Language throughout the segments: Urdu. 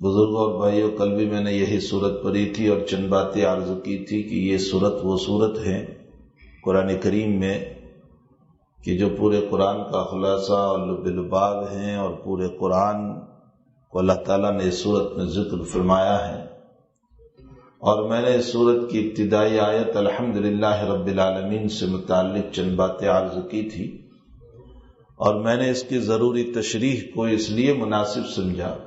بزرگوں اور بھائیوں، کل بھی میں نے یہی صورت پڑھی تھی اور چند باتیں عرض کی تھی کہ یہ صورت وہ صورت ہے قرآن کریم میں کہ جو پورے قرآن کا خلاصہ اور لب لباب ہیں، اور پورے قرآن کو اللہ تعالیٰ نے اس صورت میں ذکر فرمایا ہے۔ اور میں نے اس صورت کی ابتدائی آیت الحمدللہ رب العالمین سے متعلق چند باتیں عرض کی تھی، اور میں نے اس کی ضروری تشریح کو اس لیے مناسب سمجھا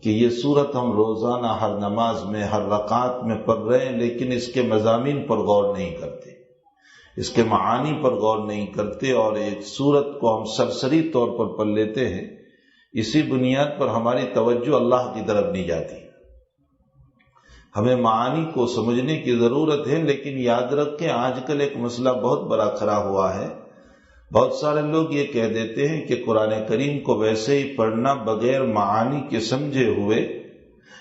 کہ یہ صورت ہم روزانہ ہر نماز میں ہر رکعت میں پڑھ رہے ہیں، لیکن اس کے مضامین پر غور نہیں کرتے، اس کے معانی پر غور نہیں کرتے، اور ایک صورت کو ہم سرسری طور پر پڑھ لیتے ہیں۔ اسی بنیاد پر ہماری توجہ اللہ کی طرف نہیں جاتی۔ ہمیں معانی کو سمجھنے کی ضرورت ہے، لیکن یاد رکھیں آج کل ایک مسئلہ بہت بڑا کھڑا ہوا ہے۔ بہت سارے لوگ یہ کہہ دیتے ہیں کہ قرآن کریم کو ویسے ہی پڑھنا بغیر معانی کے سمجھے ہوئے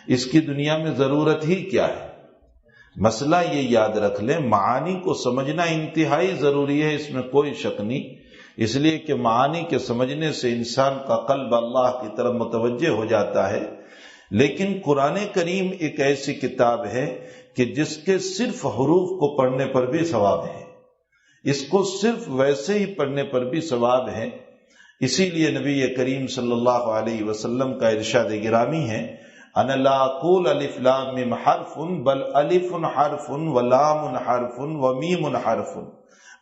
اس کی دنیا میں ضرورت ہی کیا ہے۔ مسئلہ یہ یاد رکھ لیں، معانی کو سمجھنا انتہائی ضروری ہے، اس میں کوئی شک نہیں، اس لیے کہ معانی کے سمجھنے سے انسان کا قلب اللہ کی طرف متوجہ ہو جاتا ہے۔ لیکن قرآن کریم ایک ایسی کتاب ہے کہ جس کے صرف حروف کو پڑھنے پر بھی ثواب ہے، اس کو صرف ویسے ہی پڑھنے پر بھی ثواب ہے۔ اسی لیے نبی کریم صلی اللہ علیہ وسلم کا ارشاد گرامی ہے، انا لا اقول الف لام میم حرف بل الف حرف ولام حرف ومیم حرف۔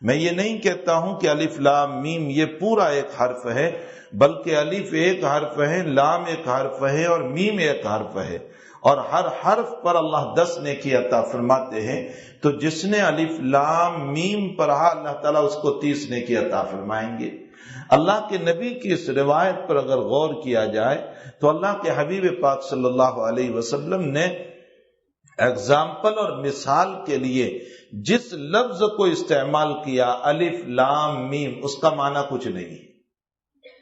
میں یہ نہیں کہتا ہوں کہ الف لام میم یہ پورا ایک حرف ہے، بلکہ الف ایک حرف ہے، لام ایک حرف ہے، اور میم ایک حرف ہے، اور ہر حرف پر اللہ 10 نیکی عطا فرماتے ہیں۔ تو جس نے الف لام میم پڑھا اللہ تعالیٰ اس کو 30 نیکی عطا فرمائیں گے۔ اللہ کے نبی کی اس روایت پر اگر غور کیا جائے تو اللہ کے حبیب پاک صلی اللہ علیہ وسلم نے اگزامپل اور مثال کے لیے جس لفظ کو استعمال کیا الف لام میم، اس کا معنی کچھ نہیں ہے۔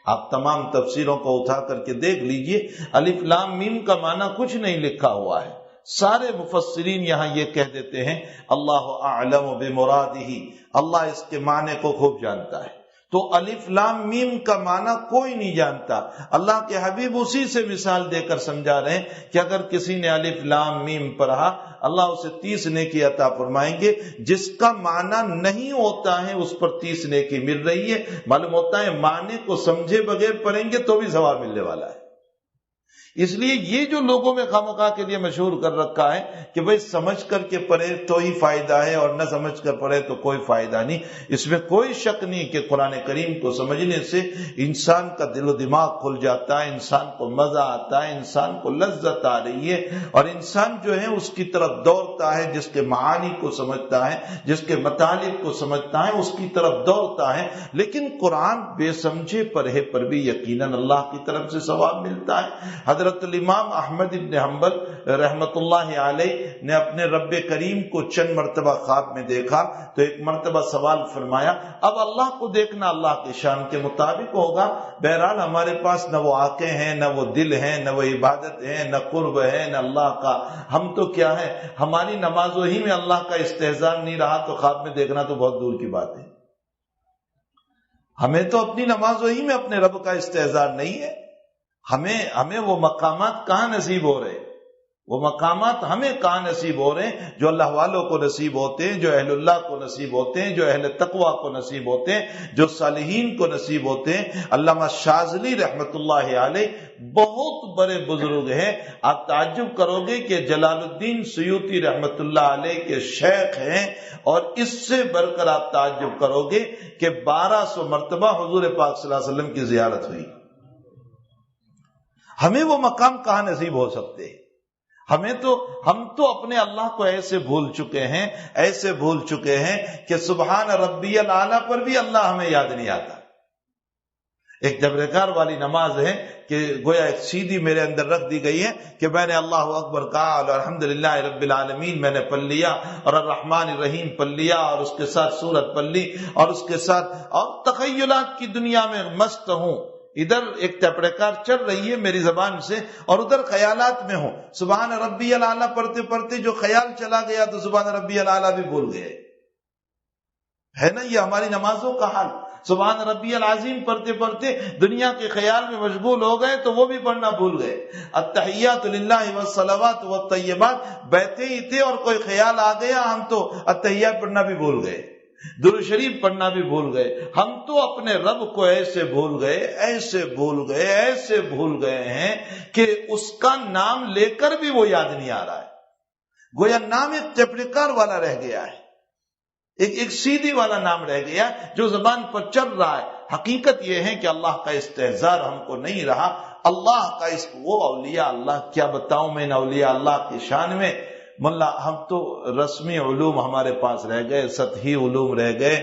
آپ تمام تفسیروں کو اٹھا کر کے دیکھ لیجئے، الف لام میم کا معنی کچھ نہیں لکھا ہوا ہے۔ سارے مفسرین یہاں یہ کہہ دیتے ہیں اللہ اعلم بمرادہ، اللہ اس کے معنی کو خوب جانتا ہے۔ تو الف لام میم کا معنی کوئی نہیں جانتا۔ اللہ کے حبیب اسی سے مثال دے کر سمجھا رہے ہیں کہ اگر کسی نے الف لام میم پڑھا اللہ اسے 30 نیکی عطا فرمائیں گے۔ جس کا معنی نہیں ہوتا ہے اس پر 30 نیکی مل رہی ہے۔ معلوم ہوتا ہے معنی کو سمجھے بغیر پڑھیں گے تو بھی ثواب ملنے والا ہے۔ اس لیے یہ جو لوگوں میں خامخواہ کے لیے مشہور کر رکھا ہے کہ بھئی سمجھ کر کے پڑھے تو ہی فائدہ ہے اور نہ سمجھ کر پڑھے تو کوئی فائدہ نہیں، اس میں کوئی شک نہیں کہ قرآن کریم کو سمجھنے سے انسان کا دل و دماغ کھل جاتا ہے، انسان کو مزہ آتا ہے، انسان کو لذت آ رہی ہے، اور انسان جو ہے اس کی طرف دوڑتا ہے، جس کے معانی کو سمجھتا ہے، جس کے مطالب کو سمجھتا ہے اس کی طرف دوڑتا ہے۔ لیکن قرآن بے سمجھے پڑھے پر بھی یقیناً اللہ کی طرف سے ثواب ملتا ہے۔ حضرت الامام احمد بن حنبل رحمت اللہ علیہ نے اپنے رب کریم کو چند مرتبہ خواب میں دیکھا تو ایک مرتبہ سوال فرمایا، اب اللہ کو دیکھنا اللہ کی شان کے مطابق ہوگا، بہرحال ہمارے پاس نہ وہ آنکھیں ہیں، نہ وہ دل ہیں، نہ وہ عبادت ہے، نہ قرب ہے، نہ اللہ کا، ہم تو کیا ہے، ہماری نمازوں ہی میں اللہ کا استحضار نہیں رہا تو خواب میں دیکھنا تو بہت دور کی بات ہے۔ ہمیں تو اپنی نمازوں ہی میں اپنے رب کا استحضار نہیں ہے۔ ہمیں وہ مقامات کہاں نصیب ہو رہے، وہ مقامات ہمیں کہاں نصیب ہو رہے ہیں جو اللہ والوں کو نصیب ہوتے ہیں، جو اہل اللہ کو نصیب ہوتے ہیں، جو اہل تقوی کو نصیب ہوتے ہیں، جو صالحین کو نصیب ہوتے ہیں۔ علامہ شاذلی رحمت اللہ علیہ بہت بڑے بزرگ ہیں، آپ تعجب کرو گے کہ جلال الدین سیوطی رحمت اللہ علیہ کے شیخ ہیں، اور اس سے بڑھ کر آپ تعجب کرو گے کہ 1200 مرتبہ حضور پاک صلی اللہ علیہ وسلم کی زیارت ہوئی۔ ہمیں وہ مقام کہاں نصیب ہو سکتے ہیں؟ ہم تو اپنے اللہ کو ایسے بھول چکے ہیں کہ سبحان ربی الاعلیٰ پر بھی اللہ ہمیں یاد نہیں آتا۔ ایک جبرکار والی نماز ہے کہ گویا ایک سیدھی میرے اندر رکھ دی گئی ہے کہ میں نے اللہ اکبر کہا اور الحمدللہ رب العالمین میں نے پڑھ لیا، اور الرحمن الرحیم پڑھ لیا، اور اس کے ساتھ سورت پڑھ لی، اور اس کے ساتھ اور تخیلات کی دنیا میں مست ہوں۔ ادھر ایک ٹپڑکار چل رہی ہے میری زبان سے اور ادھر خیالات میں ہوں۔ سبحان ربی الاعلیٰ پڑھتے پڑھتے جو خیال چلا گیا تو سبحان ربی الاعلیٰ بھی بھول گئے، ہے نا؟ یہ ہماری نمازوں کا حال۔ سبحان ربی العظیم پڑھتے پڑھتے دنیا کے خیال میں مشغول ہو گئے تو وہ بھی پڑھنا بھول گئے. التحیات للہ والصلوات والطیبات بیٹھے ہی تھے اور کوئی خیال آ گیا، ہم تو التحیات پڑھنا بھی بھول گئے، درود شریف پڑھنا بھی بھول گئے. ہم تو اپنے رب کو ایسے بھول گئے، ایسے بھول گئے، ایسے بھول گئے ہیں کہ اس کا نام لے کر بھی وہ یاد نہیں آ رہا ہے. گویا نام ایک ٹیپریکار والا رہ گیا ہے، ایک سیدھی والا نام رہ گیا جو زبان پر چل رہا ہے. حقیقت یہ ہے کہ اللہ کا استحضار ہم کو نہیں رہا. اللہ کا وہ اولیاء اللہ، کیا بتاؤں میں ان اولیاء اللہ کی شان میں. ملا ہم تو رسمی علوم ہمارے پاس رہ گئے، سطحی علوم رہ گئے،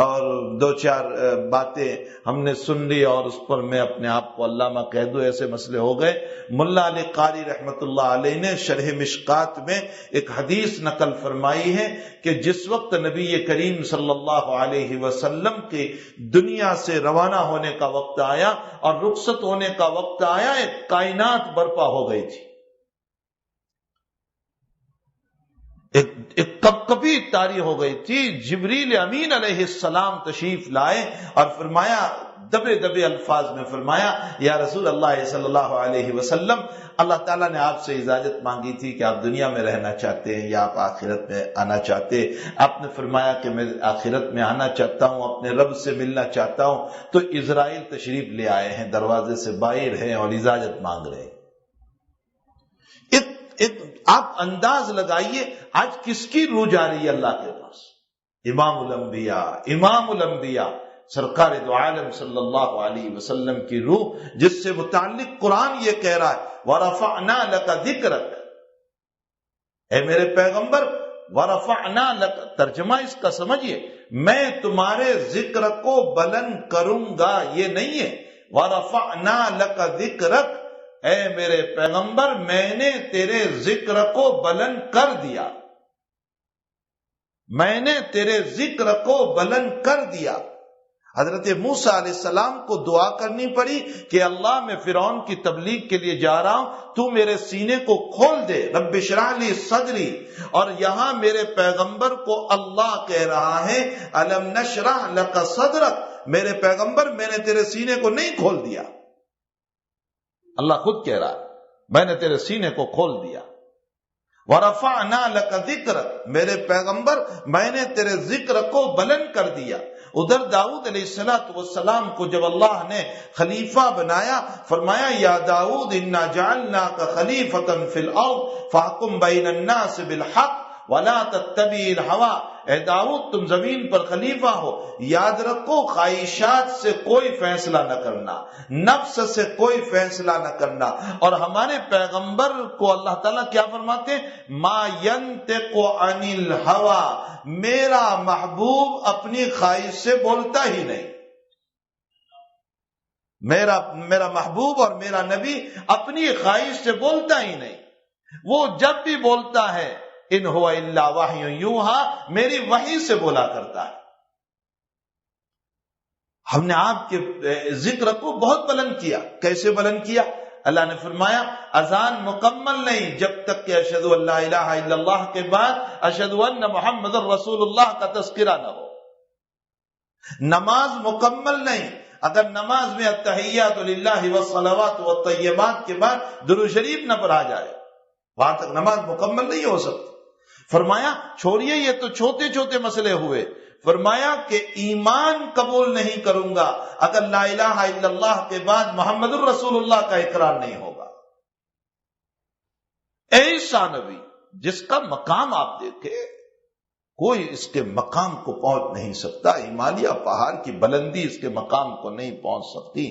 اور دو چار باتیں ہم نے سن لی اور اس پر میں اپنے آپ کو علامہ کہہ دوں، ایسے مسئلے ہو گئے. ملا علی قاری رحمت اللہ علیہ نے شرح مشکات میں ایک حدیث نقل فرمائی ہے کہ جس وقت نبی کریم صلی اللہ علیہ وسلم کی دنیا سے روانہ ہونے کا وقت آیا اور رخصت ہونے کا وقت آیا، ایک کائنات برپا ہو گئی تھی، ایک کبھی طاری ہو گئی تھی. جبریل امین علیہ السلام تشریف لائے اور فرمایا، دبے دبے الفاظ میں فرمایا، یا رسول اللہ صلی اللہ علیہ وسلم، اللہ تعالیٰ نے آپ سے اجازت مانگی تھی کہ آپ دنیا میں رہنا چاہتے ہیں یا آپ آخرت میں آنا چاہتے. آپ نے فرمایا کہ میں آخرت میں آنا چاہتا ہوں، اپنے رب سے ملنا چاہتا ہوں. تو اسرائیل تشریف لے آئے ہیں، دروازے سے باہر ہیں اور اجازت مانگ رہے ہیں. آپ انداز لگائیے آج کس کی روح جا رہی ہے اللہ کے پاس؟ امام الانبیاء سرکار دو عالم صلی اللہ علیہ وسلم کی روح، جس سے متعلق قرآن یہ کہہ رہا ہے وَرَفَعْنَا لَكَ ذِكْرَكَ، اے میرے پیغمبر، وَرَفَعْنَا لَكَ، ترجمہ اس کا سمجھیے، میں تمہارے ذکر کو بلند کروں گا، یہ نہیں ہے وَرَفَعْنَا لَكَ ذِكْرَكَ، اے میرے پیغمبر میں نے تیرے ذکر کو بلند کر دیا، میں نے تیرے ذکر کو بلند کر دیا. حضرت موسیٰ علیہ السلام کو دعا کرنی پڑی کہ اللہ میں فرعون کی تبلیغ کے لیے جا رہا ہوں، تو میرے سینے کو کھول دے، رب اشرح لی صدری. اور یہاں میرے پیغمبر کو اللہ کہہ رہا ہے الم نشرح لک صدرک، میرے پیغمبر میں نے تیرے سینے کو نہیں کھول دیا. اللہ خود کہہ رہا ہے میں نے تیرے سینے کو کھول دیا. وَرَفَعْنَا لَكَ ذِكْرَكَ، میرے پیغمبر میں نے تیرے ذکر کو بلند کر دیا. ادھر داؤد علیہ السلام کو جب اللہ نے خلیفہ بنایا، فرمایا یا داؤد انا جعلناک خلیفۃ فی الارض فاحکم بین الناس بالحق ولا تتبع الہویٰ، اے داؤد تم زمین پر خلیفہ ہو، یاد رکھو خواہشات سے کوئی فیصلہ نہ کرنا، نفس سے کوئی فیصلہ نہ کرنا. اور ہمارے پیغمبر کو اللہ تعالیٰ کیا فرماتے ہیں؟ ما ینطق عن الہویٰ، میرا محبوب اپنی خواہش سے بولتا ہی نہیں. میرا محبوب اور میرا نبی اپنی خواہش سے بولتا ہی نہیں. وہ جب بھی بولتا ہے ان ہوا الا وحی یوحا، میری وحی سے بولا کرتا ہے. ہم نے آپ کے ذکر کو بہت بلند کیا. کیسے بلند کیا؟ اللہ نے فرمایا اذان مکمل نہیں جب تک کہ اشہد ان لا الہ الا اللہ کے بعد اشہد ان محمد رسول اللہ کا تذکرہ نہ ہو. نماز مکمل نہیں اگر نماز میں التحیات للہ والصلوات والطیبات کے بعد درود شریف نہ پڑھا جائے، وہاں تک نماز مکمل نہیں ہو سکتی. فرمایا چھوڑیے یہ تو چھوٹے چھوٹے مسئلے ہوئے، فرمایا کہ ایمان قبول نہیں کروں گا اگر لا الہ الا اللہ کے بعد محمد الرسول اللہ کا اقرار نہیں ہوگا. ایسا نبی جس کا مقام آپ دیکھیں، کوئی اس کے مقام کو پہنچ نہیں سکتا. ہمالیہ پہاڑ کی بلندی اس کے مقام کو نہیں پہنچ سکتی،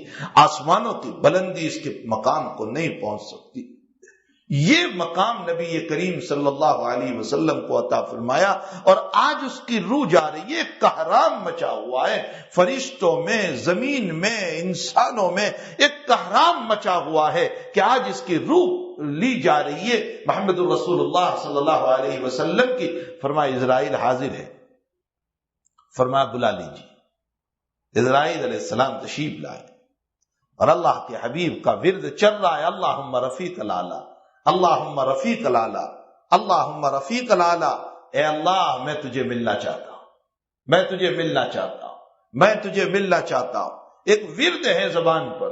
آسمانوں کی بلندی اس کے مقام کو نہیں پہنچ سکتی. یہ مقام نبی کریم صلی اللہ علیہ وسلم کو عطا فرمایا اور آج اس کی روح جا رہی ہے. کہرام مچا ہوا ہے فرشتوں میں، زمین میں، انسانوں میں ایک کہرام مچا ہوا ہے کہ آج اس کی روح لی جا رہی ہے محمد الرسول اللہ صلی اللہ علیہ وسلم کی. فرمایا اسرائیل حاضر ہے، فرمایا بلا لیجیے. اسرائیل علیہ السلام تشریف لائے اور اللہ کے حبیب کا ورد چل رہا ہے اللہم رفیق الاعلی، اللہم رفیق الاعلی، اللہم رفیق الاعلی. اے اللہ میں تجھے ملنا چاہتا ہوں، میں تجھے ملنا چاہتا ہوں. میں تجھے ملنا چاہتا ہوں. ایک ورد ہے زبان پر،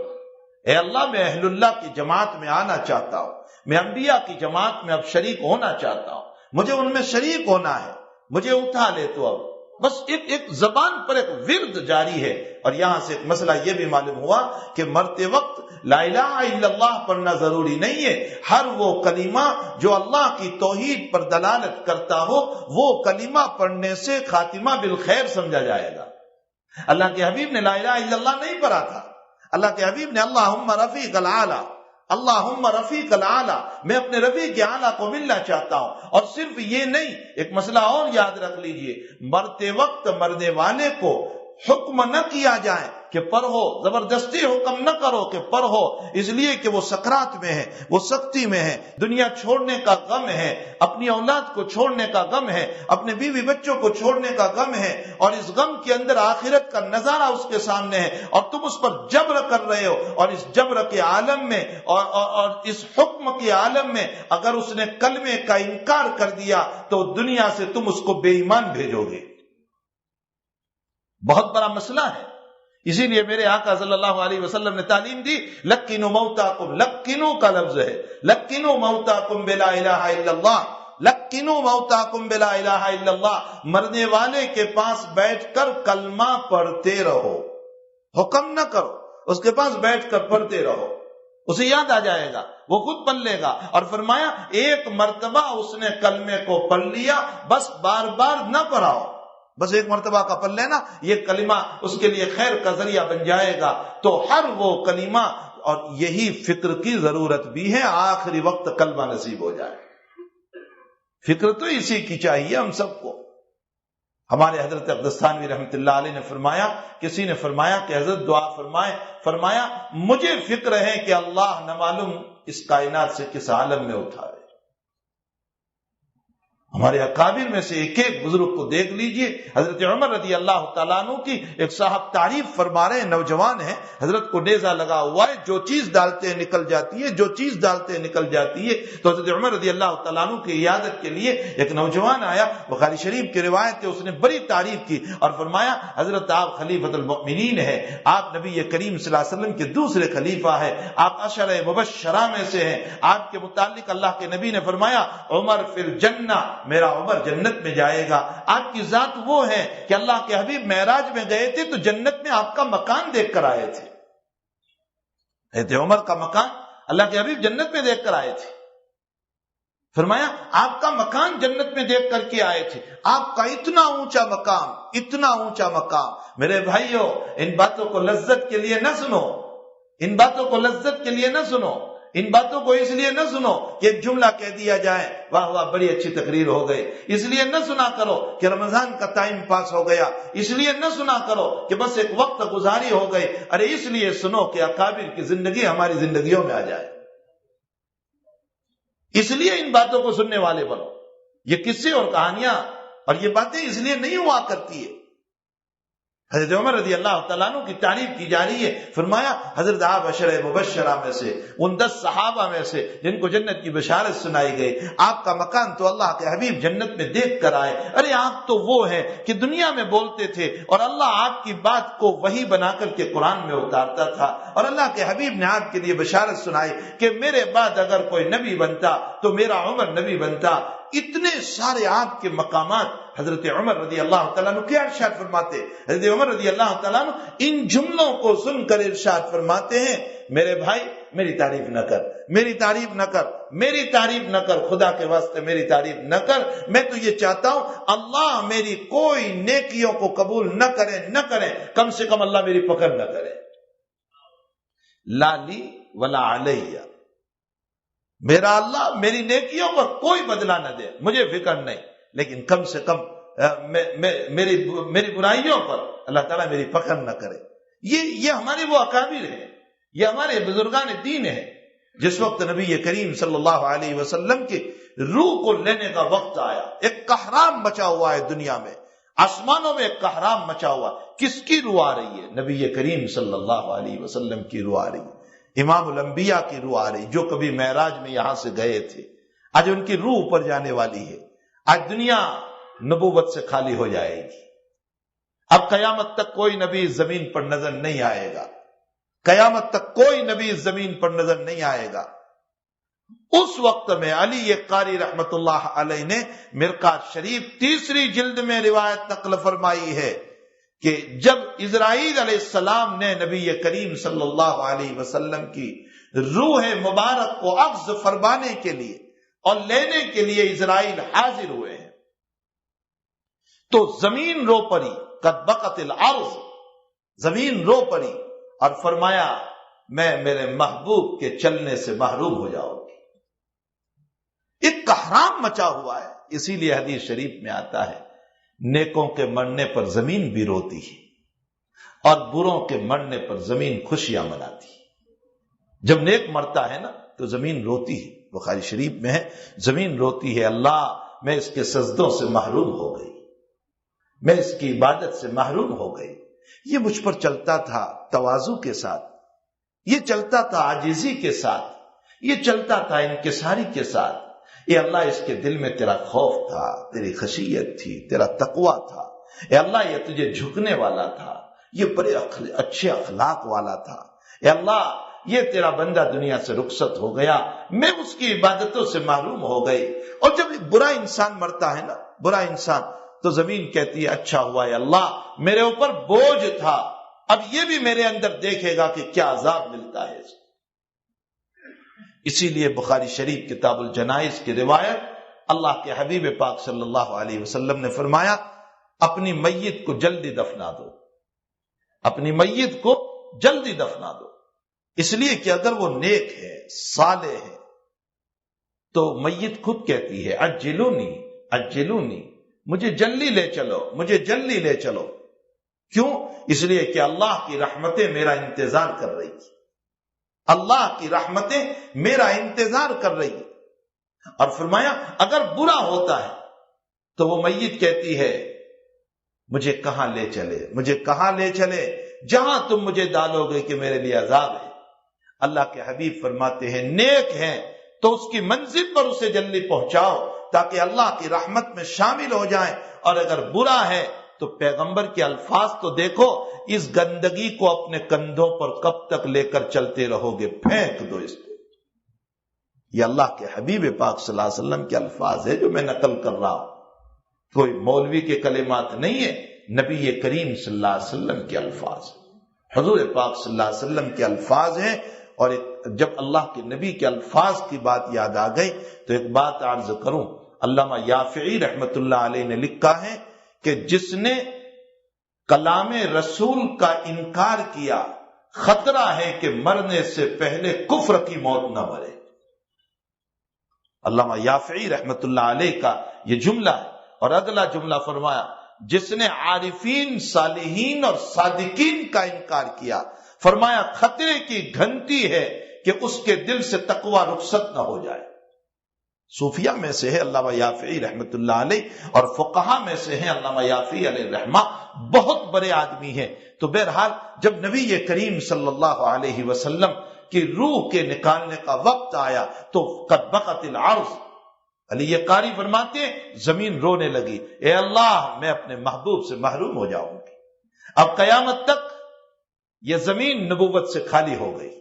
اے اللہ میں اہل اللہ کی جماعت میں آنا چاہتا ہوں، میں انبیاء کی جماعت میں اب شریک ہونا چاہتا ہوں، مجھے ان میں شریک ہونا ہے، مجھے اٹھا لے تو اب. بس ایک زبان پر ایک ورد جاری ہے. اور یہاں سے ایک مسئلہ یہ بھی معلوم ہوا کہ مرتے وقت لا الہ الا اللہ پڑھنا ضروری نہیں ہے. ہر وہ کلمہ جو اللہ کی توحید پر دلالت کرتا ہو وہ کلمہ پڑھنے سے خاتمہ بالخیر سمجھا جائے گا. اللہ کے حبیب نے لا الہ الا اللہ نہیں پڑھا تھا. اللہ کے حبیب نے اللہم رفیق الاعلی، اللہم رفیق الاعلی، میں اپنے رفیق اعلیٰ کو ملنا چاہتا ہوں. اور صرف یہ نہیں، ایک مسئلہ اور یاد رکھ لیجئے، مرتے وقت مرنے والے کو حکم نہ کیا جائے کہ پڑھو، زبردستی حکم نہ کرو کہ پڑھو، اس لیے کہ وہ سکرات میں ہے، وہ سختی میں ہے، دنیا چھوڑنے کا غم ہے، اپنی اولاد کو چھوڑنے کا غم ہے، اپنے بیوی بچوں کو چھوڑنے کا غم ہے، اور اس غم کے اندر آخرت کا نظارہ اس کے سامنے ہے، اور تم اس پر جبر کر رہے ہو. اور اس جبر کے عالم میں اور اس حکم کے عالم میں اگر اس نے کلمے کا انکار کر دیا تو دنیا سے تم اس کو بے ایمان بھیجو گے. بہت بڑا مسئلہ ہے. اسی لیے میرے آقا صلی اللہ علیہ وسلم نے تعلیم دی، لقنوا موتاکم، لقنوا کا لفظ ہے، لقنوا موتاکم بلا الہ الا اللہ، لقنوا موتاکم بلا الہ الا اللہ. مرنے والے کے پاس بیٹھ کر کلمہ پڑھتے رہو، حکم نہ کرو، اس کے پاس بیٹھ کر پڑھتے رہو، اسے یاد آ جائے گا، وہ خود پڑھ لے گا. اور فرمایا ایک مرتبہ اس نے کلمے کو پڑھ لیا، بس بار بار نہ پڑھاؤ، بس ایک مرتبہ کا پڑھ لینا، یہ کلمہ اس کے لیے خیر کا ذریعہ بن جائے گا. تو ہر وہ کلمہ، اور یہی فکر کی ضرورت بھی ہے، آخری وقت کلمہ نصیب ہو جائے. فکر تو اسی کی چاہیے ہم سب کو. ہمارے حضرت اقدس تھانوی رحمۃ اللہ علیہ نے فرمایا، کسی نے فرمایا کہ حضرت دعا فرمائے، فرمایا مجھے فکر ہے کہ اللہ نہ معلوم اس کائنات سے کس عالم میں اٹھائے. ہمارے اکابر میں سے ایک ایک بزرگ کو دیکھ لیجئے. حضرت عمر رضی اللہ تعالیٰ عنہ کی ایک صاحب تعریف فرما رہے ہیں، نوجوان ہیں، حضرت کو نیزہ لگا ہوا ہے، جو چیز ڈالتے ہیں نکل جاتی ہے، جو چیز ڈالتے ہیں نکل جاتی ہے. تو حضرت عمر رضی اللہ تعالیٰ عنہ کی عیادت کے لیے ایک نوجوان آیا، بخاری شریف کی روایت ہے، اس نے بڑی تعریف کی اور فرمایا حضرت آپ خلیفۃ المؤمنین ہے، آپ نبی کریم صلی اللہ علیہ وسلم کے دوسرے خلیفہ ہے، آپ عشرہ مبشرہ میں سے ہیں. آپ کے متعلق اللہ کے نبی نے فرمایا عمر فی الجنہ، میرا عمر جنت میں جائے گا. آپ کی ذات وہ ہے کہ اللہ کے حبیب معراج میں گئے تھے تو جنت میں آپ کا مکان دیکھ کر آئے تھے. حضرت عمر کا مکان اللہ کے حبیب جنت میں دیکھ کر آئے تھے. فرمایا آپ کا مکان جنت میں دیکھ کر کے آئے تھے، آپ کا اتنا اونچا مقام، اتنا اونچا مقام. میرے بھائیو، ان باتوں کو لذت کے لیے نہ سنو، ان باتوں کو لذت کے لیے نہ سنو، ان باتوں کو اس لیے نہ سنو کہ ایک جملہ کہہ دیا جائے واہ واہ بڑی اچھی تقریر ہو گئی. اس لیے نہ سنا کرو کہ رمضان کا ٹائم پاس ہو گیا، اس لیے نہ سنا کرو کہ بس ایک وقت گزاری ہو گئی. ارے اس لیے سنو کہ اکابر کی زندگی ہماری زندگیوں میں آ جائے. اس لیے ان باتوں کو سننے والے بنو. یہ قصے اور کہانیاں اور یہ باتیں اس لیے نہیں ہوا کرتی ہے. حضرت عمر رضی اللہ تعالیٰ عنہ کی تعریف کی جا رہی ہے. فرمایا حضرت آپ عشرہ مبشرہ میں سے، ان 10 صحابہ میں سے جن کو جنت کی بشارت سنائی گئی، آپ کا مکان تو اللہ کے حبیب جنت میں دیکھ کر آئے. ارے آپ تو وہ ہیں کہ دنیا میں بولتے تھے اور اللہ آپ کی بات کو وحی بنا کر کے قرآن میں اتارتا تھا، اور اللہ کے حبیب نے آپ کے لیے بشارت سنائی کہ میرے بعد اگر کوئی نبی بنتا تو میرا عمر نبی بنتا. اتنے سارے آپ کے مقامات حضرت عمر رضی اللہ تعالیٰ عنہ کیا ارشاد فرماتے. حضرت عمر رضی اللہ تعالیٰ عنہ ان جملوں کو سن کر ارشاد فرماتے ہیں میرے بھائی میری تعریف نہ کر، میری تعریف نہ کر، میری تعریف نہ کر، خدا کے واسطے میری تعریف نہ کر. میں تو یہ چاہتا ہوں اللہ میری کوئی نیکیوں کو قبول نہ کرے، کم سے کم اللہ میری پکڑ نہ کرے. لا لی ولا علیہ، میرا اللہ میری نیکیوں پر کوئی بدلہ نہ دے، مجھے فکر نہیں، لیکن کم سے کم میری برائیوں پر اللہ تعالیٰ میری پکڑ نہ کرے. یہ ہمارے وہ اکابر ہیں، یہ ہمارے بزرگان دین ہیں. جس وقت نبی کریم صلی اللہ علیہ وسلم کی روح کو لینے کا وقت آیا، ایک قہرام مچا ہوا ہے دنیا میں، آسمانوں میں ایک قہرام مچا ہوا. کس کی روح آ رہی ہے؟ نبی کریم صلی اللہ علیہ وسلم کی روح آ رہی ہے، امام الانبیاء کی روح آ رہی، جو کبھی معراج میں یہاں سے گئے تھے. آج ان کی روح اوپر جانے والی ہے. آج دنیا نبوت سے خالی ہو جائے گی. اب قیامت تک کوئی نبی زمین پر نظر نہیں آئے گا، قیامت تک کوئی نبی زمین پر نظر نہیں آئے گا۔ اس وقت میں علی قاری رحمت اللہ علیہ نے مرقات شریف 3 جلد میں روایت نقل فرمائی ہے کہ جب اسرائیل علیہ السلام نے نبی کریم صلی اللہ علیہ وسلم کی روح مبارک کو اخذ فرمانے کے لیے اور لینے کے لیے اسرائیل حاضر ہوئے ہیں، تو زمین رو پڑی، قد بقت الارض، زمین رو پڑی اور فرمایا میں میرے محبوب کے چلنے سے محروم ہو جاؤں گی۔ ایک قہرام مچا ہوا ہے، اسی لیے حدیث شریف میں آتا ہے نیکوں کے مرنے پر زمین بھی روتی ہے اور بروں کے مرنے پر زمین خوشیاں مناتی ہے۔ جب نیک مرتا ہے نا تو زمین روتی ہے، بخاری شریف میں ہے زمین روتی ہے، اللہ میں اس کے سجدوں سے محروم ہو گئی، میں اس کی عبادت سے محروم ہو گئی۔ یہ مجھ پر چلتا تھا تواضع کے ساتھ، یہ چلتا تھا عاجزی کے ساتھ، یہ چلتا تھا انکساری کے ساتھ۔ اے اللہ اس کے دل میں تیرا خوف تھا، تیری خشیت تھی، تیرا تقوی تھا۔ اے اللہ یہ تجھے جھکنے والا تھا، یہ بڑے اچھے اخلاق والا تھا۔ اے اللہ یہ تیرا بندہ دنیا سے رخصت ہو گیا، میں اس کی عبادتوں سے محروم ہو گئی۔ اور جب ایک برا انسان مرتا ہے نا، برا انسان، تو زمین کہتی ہے اچھا ہوا ہے اللہ میرے اوپر بوجھ تھا، اب یہ بھی میرے اندر دیکھے گا کہ کیا عذاب ملتا ہے۔ اسی لیے بخاری شریف کتاب الجنائز کی روایت، اللہ کے حبیب پاک صلی اللہ علیہ وسلم نے فرمایا اپنی میت کو جلدی دفنا دو، اپنی میت کو جلدی دفنا دو، اس لیے کہ اگر وہ نیک ہے، صالح ہے، تو میت خود کہتی ہے عجلونی عجلونی، مجھے جلدی لے چلو، مجھے جلدی لے چلو۔ کیوں؟ اس لیے کہ اللہ کی رحمتیں میرا انتظار کر رہی ہیں، اللہ کی رحمتیں میرا انتظار کر رہی ہیں۔ اور فرمایا اگر برا ہوتا ہے تو وہ میت کہتی ہے مجھے کہاں لے چلے، مجھے کہاں لے چلے، جہاں تم مجھے ڈالو گے کہ میرے لیے عذاب ہے۔ اللہ کے حبیب فرماتے ہیں نیک ہیں تو اس کی منزل پر اسے جلدی پہنچاؤ تاکہ اللہ کی رحمت میں شامل ہو جائیں، اور اگر برا ہے تو پیغمبر کے الفاظ تو دیکھو، اس گندگی کو اپنے کندھوں پر کب تک لے کر چلتے رہو گے، پھینک دو اس کو۔ یہ اللہ کے حبیب پاک صلی اللہ علیہ وسلم کے الفاظ ہے جو میں نقل کر رہا ہوں، کوئی مولوی کے کلمات نہیں ہے، نبی کریم صلی اللہ علیہ وسلم کے الفاظ، حضور پاک صلی اللہ علیہ وسلم کے الفاظ ہیں۔ اور جب اللہ کے نبی کے الفاظ کی بات یاد آ گئی تو ایک بات عرض کروں، علامہ یافعی رحمت اللہ علیہ نے لکھا ہے کہ جس نے کلام رسول کا انکار کیا خطرہ ہے کہ مرنے سے پہلے کفر کی موت نہ مرے۔ علامہ یافعی رحمت اللہ علیہ کا یہ جملہ ہے، اور اگلا جملہ فرمایا جس نے عارفین، صالحین اور صادقین کا انکار کیا، فرمایا خطرے کی گھنٹی ہے کہ اس کے دل سے تقوی رخصت نہ ہو جائے۔ صوفیہ میں سے ہے علامہ یافعی رحمت اللہ علیہ، اور فقہا میں سے ہیں علامہ یافعی علیہ رحمہ، بہت بڑے آدمی ہیں۔ تو بہرحال جب نبی کریم صلی اللہ علیہ وسلم کی روح کے نکالنے کا وقت آیا تو قد بقت الارض، علی قاری فرماتے ہیں زمین رونے لگی، اے اللہ میں اپنے محبوب سے محروم ہو جاؤں گی۔ اب قیامت تک یہ زمین نبوت سے خالی ہو گئی،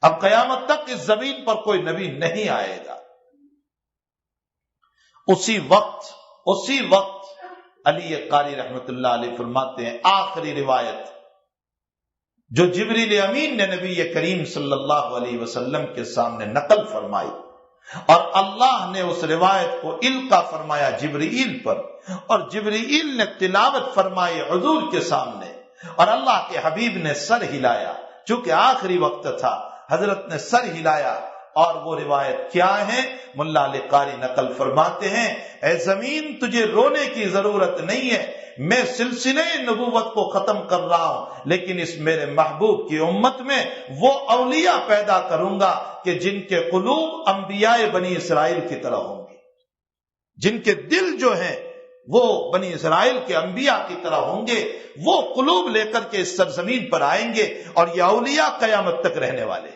اب قیامت تک اس زمین پر کوئی نبی نہیں آئے گا۔ اسی وقت علی قاری رحمت اللہ علیہ فرماتے ہیں آخری روایت جو جبریل امین نے نبی کریم صلی اللہ علیہ وسلم کے سامنے نقل فرمائی، اور اللہ نے اس روایت کو القا فرمایا جبرائیل پر، اور جبرائیل نے تلاوت فرمائی حضور کے سامنے، اور اللہ کے حبیب نے سر ہلایا، چونکہ آخری وقت تھا، حضرت نے سر ہلایا۔ اور وہ روایت کیا ہے؟ ملا علی قاری نقل فرماتے ہیں اے زمین تجھے رونے کی ضرورت نہیں ہے، میں سلسلے نبوت کو ختم کر رہا ہوں، لیکن اس میرے محبوب کی امت میں وہ اولیاء پیدا کروں گا کہ جن کے قلوب انبیاء بنی اسرائیل کی طرح ہوں گے، جن کے دل جو ہیں وہ بنی اسرائیل کے انبیاء کی طرح ہوں گے، وہ قلوب لے کر کے اس سرزمین پر آئیں گے، اور یہ اولیاء قیامت تک رہنے والے،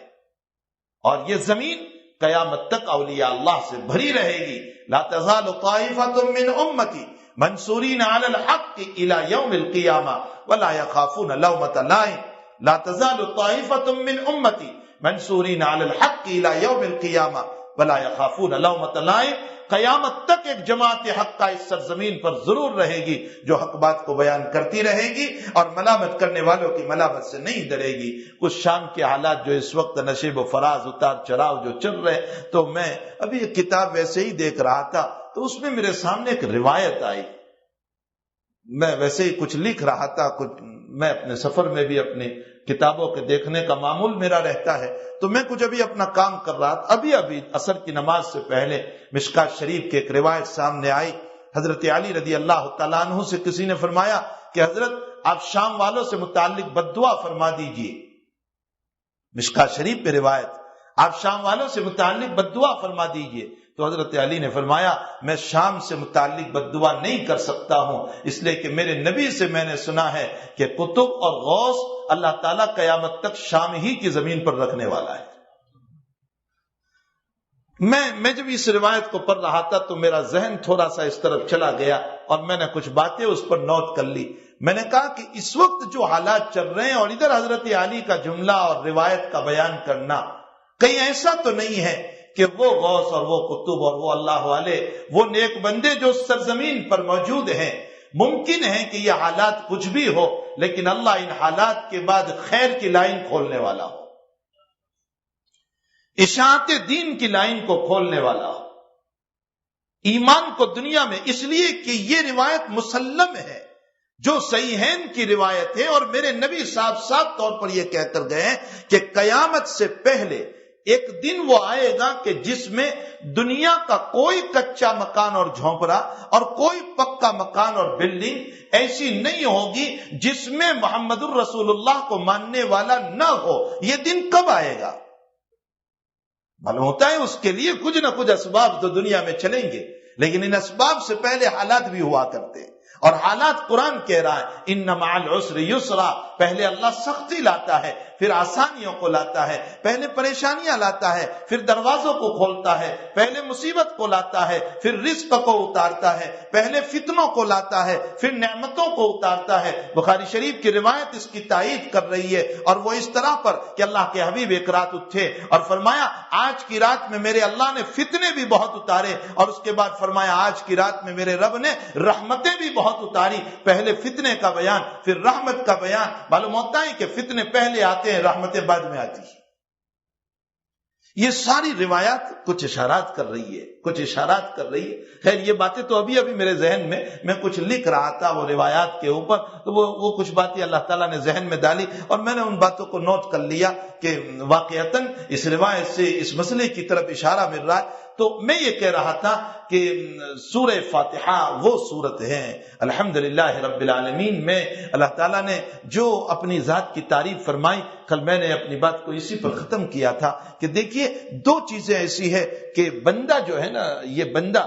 اور یہ زمین قیامت تک اولیاء اللہ سے بھری رہے گی۔ لا تزال طائفۃ من امتی منصورین علی الحق الی یوم القیامہ ولا یخافون لومۃ لائم لا تزال طائفۃ من امتی منصورین علی الحق الی یوم القیامہ ولا یخافون لومۃ لائم. قیامت تک ایک جماعت حق کا اس سرزمین پر ضرور رہے گی جو حق بات کو بیان کرتی رہے گی اور ملامت کرنے والوں کی ملامت سے نہیں ڈرے گی. کچھ شام کے حالات جو اس وقت نشیب و فراز اتار چڑھاؤ جو چل رہے، تو میں ابھی ایک کتاب ویسے ہی دیکھ رہا تھا تو اس میں میرے سامنے ایک روایت آئی. میں ویسے ہی کچھ لکھ رہا تھا، کچھ میں اپنے سفر میں بھی اپنی کتابوں کے دیکھنے کا معمول میرا رہتا ہے، تو میں کچھ ابھی اپنا کام کر رہا تھا. ابھی عصر کی نماز سے پہلے مشکات شریف کے ایک روایت سامنے آئی. حضرت علی رضی اللہ تعالیٰ عنہ سے کسی نے فرمایا کہ حضرت آپ شام والوں سے متعلق بد دعا فرما دیجئے. مشکات شریف پہ روایت، آپ شام والوں سے متعلق بد دعا فرما دیجئے. تو حضرت علی نے فرمایا میں شام سے متعلق بد دعا نہیں کر سکتا ہوں، اس لیے کہ میرے نبی سے میں نے سنا ہے کہ قطب اور غوث اللہ تعالیٰ قیامت تک شام ہی کی زمین پر رکھنے والا ہے. میں جب اس روایت کو پڑھ رہا تھا تو میرا ذہن تھوڑا سا اس طرف چلا گیا اور میں نے کچھ باتیں اس پر نوٹ کر لی. میں نے کہا کہ اس وقت جو حالات چل رہے ہیں اور ادھر حضرت علی کا جملہ اور روایت کا بیان کرنا، کہیں ایسا تو نہیں ہے کہ وہ غوث اور وہ قطب اور وہ اللہ والے، وہ نیک بندے جو سرزمین پر موجود ہیں، ممکن ہے کہ یہ حالات کچھ بھی ہو لیکن اللہ ان حالات کے بعد خیر کی لائن کھولنے والا ہو، اشاعت دین کی لائن کو کھولنے والا ہو، ایمان کو دنیا میں، اس لیے کہ یہ روایت مسلم ہے جو صحیحین کی روایت ہے. اور میرے نبی صاف طور پر یہ کہہ کر گئے کہ قیامت سے پہلے ایک دن وہ آئے گا کہ جس میں دنیا کا کوئی کچا مکان اور جھونپڑا اور کوئی پکا مکان اور بلڈنگ ایسی نہیں ہوگی جس میں محمد الرسول اللہ کو ماننے والا نہ ہو. یہ دن کب آئے گا؟ معلوم ہوتا ہے اس کے لیے کچھ نہ کچھ اسباب تو دنیا میں چلیں گے، لیکن ان اسباب سے پہلے حالات بھی ہوا کرتے ہیں. اور حالات قرآن کہہ رہا ہے ان مع العسر یسرا، پہلے اللہ سختی لاتا ہے پھر آسانیوں کو لاتا ہے، پہلے پریشانیاں لاتا ہے پھر دروازوں کو کھولتا ہے، پہلے مصیبت کو لاتا ہے پھر رزق کو اتارتا ہے، پہلے فتنوں کو لاتا ہے پھر نعمتوں کو اتارتا ہے. بخاری شریف کی روایت اس کی تائید کر رہی ہے، اور وہ اس طرح پر کہ اللہ کے حبیب ایک رات اٹھے اور فرمایا آج کی رات میں میرے اللہ نے فتنے بھی بہت اتارے، اور اس کے بعد فرمایا آج کی رات میں میرے رب نے رحمتیں بھی بہت اتاری. پہلے فتنے کا بیان پھر رحمت کا بیان. معلوم ہوتا ہے کہ فتنے پہلے آتے ہیں، رحمتیں بعد میں آتی ہیں. یہ ساری روایات کچھ اشارات کر رہی ہے. خیر یہ باتیں تو ابھی میرے ذہن میں کچھ لکھ رہا تھا وہ روایات کے اوپر، تو وہ کچھ باتیں اللہ تعالیٰ نے ذہن میں ڈالی اور میں نے ان باتوں کو نوٹ کر لیا کہ واقعتاً اس روایت سے اس مسئلے کی طرف اشارہ مل رہا ہے. تو میں یہ کہہ رہا تھا کہ سورہ فاتحہ وہ سورت ہے الحمدللہ رب العالمین میں اللہ تعالیٰ نے جو اپنی ذات کی تعریف فرمائی. کل میں نے اپنی بات کو اسی پر ختم کیا تھا کہ دیکھیے دو چیزیں ایسی ہے کہ بندہ جو ہے نا، یہ بندہ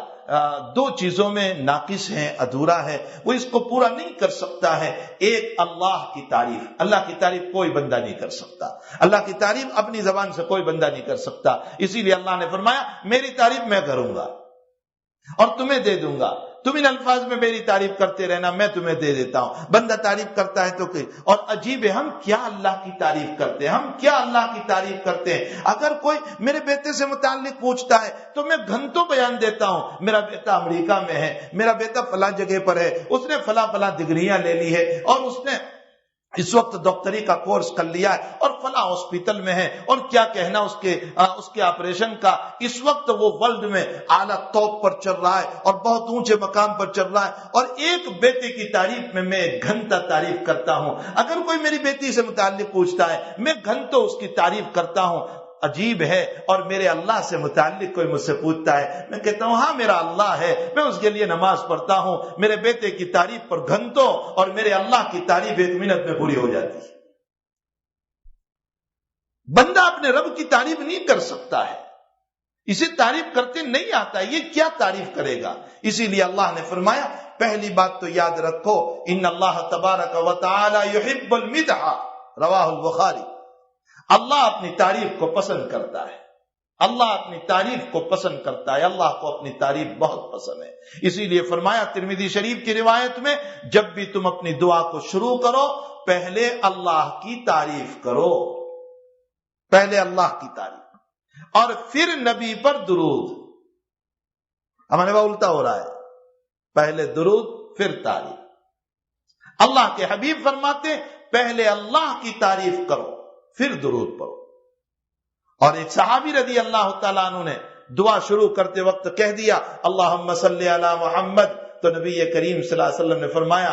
دو چیزوں میں ناقص ہے، ادھورا ہے، وہ اس کو پورا نہیں کر سکتا ہے. ایک اللہ کی تعریف، اللہ کی تعریف کوئی بندہ نہیں کر سکتا، اللہ کی تعریف اپنی زبان سے کوئی بندہ نہیں کر سکتا. اسی لیے اللہ نے فرمایا میری تعریف میں کروں گا اور تمہیں دے دوں گا، تم ان الفاظ میں میری تعریف کرتے رہنا، میں تمہیں دے دیتا ہوں. بندہ تعریف کرتا ہے تو کہ، اور عجیب ہے ہم کیا اللہ کی تعریف کرتے ہیں، ہم کیا اللہ کی تعریف کرتے ہیں. اگر کوئی میرے بیٹے سے متعلق پوچھتا ہے تو میں گھنٹوں بیان دیتا ہوں، میرا بیٹا امریکہ میں ہے، میرا بیٹا فلاں جگہ پر ہے، اس نے فلاں ڈگریاں لے لی ہے اور اس نے اس وقت ڈاکٹری کا کورس کر لیا ہے اور فلاں ہاسپٹل میں ہے، اور کیا کہنا اس کے آپریشن کا. اس وقت وہ ورلڈ میں اعلیٰ ٹاپ پر چل رہا ہے اور بہت اونچے مقام پر چل رہا ہے، اور ایک بیٹے کی تعریف میں ایک گھنٹہ تعریف کرتا ہوں. اگر کوئی میری بیٹی سے متعلق پوچھتا ہے میں گھنٹوں اس کی تعریف کرتا ہوں. عجیب ہے. اور میرے اللہ سے متعلق کوئی مجھ سے پوچھتا ہے میں کہتا ہوں ہاں میرا اللہ ہے، میں اس کے لیے نماز پڑھتا ہوں. میرے بیٹے کی تعریف پر گھنٹوں اور میرے اللہ کی تعریف 1 منٹ میں پوری ہو جاتی ہے. بندہ اپنے رب کی تعریف نہیں کر سکتا ہے، اسے تعریف کرتے نہیں آتا ہے، یہ کیا تعریف کرے گا. اسی لیے اللہ نے فرمایا پہلی بات تو یاد رکھو ان اللہ تبارک و تعالی یحب المدح، رواہ البخاری. اللہ اپنی تعریف کو پسند کرتا ہے، اللہ اپنی تعریف کو پسند کرتا ہے، اللہ کو اپنی تعریف بہت پسند ہے۔ اسی لیے فرمایا ترمذی شریف کی روایت میں، جب بھی تم اپنی دعا کو شروع کرو پہلے اللہ کی تعریف کرو، پہلے اللہ کی تعریف اور پھر نبی پر درود۔ ہمارے وہاں الٹا ہو رہا ہے، پہلے درود پھر تعریف۔ اللہ کے حبیب فرماتے پہلے اللہ کی تعریف کرو پھر درود پڑھو۔ اور ایک صحابی رضی اللہ تعالیٰ عنہ نے دعا شروع کرتے وقت کہہ دیا اللہم صلی علی محمد، تو نبی کریم صلی اللہ علیہ وسلم نے فرمایا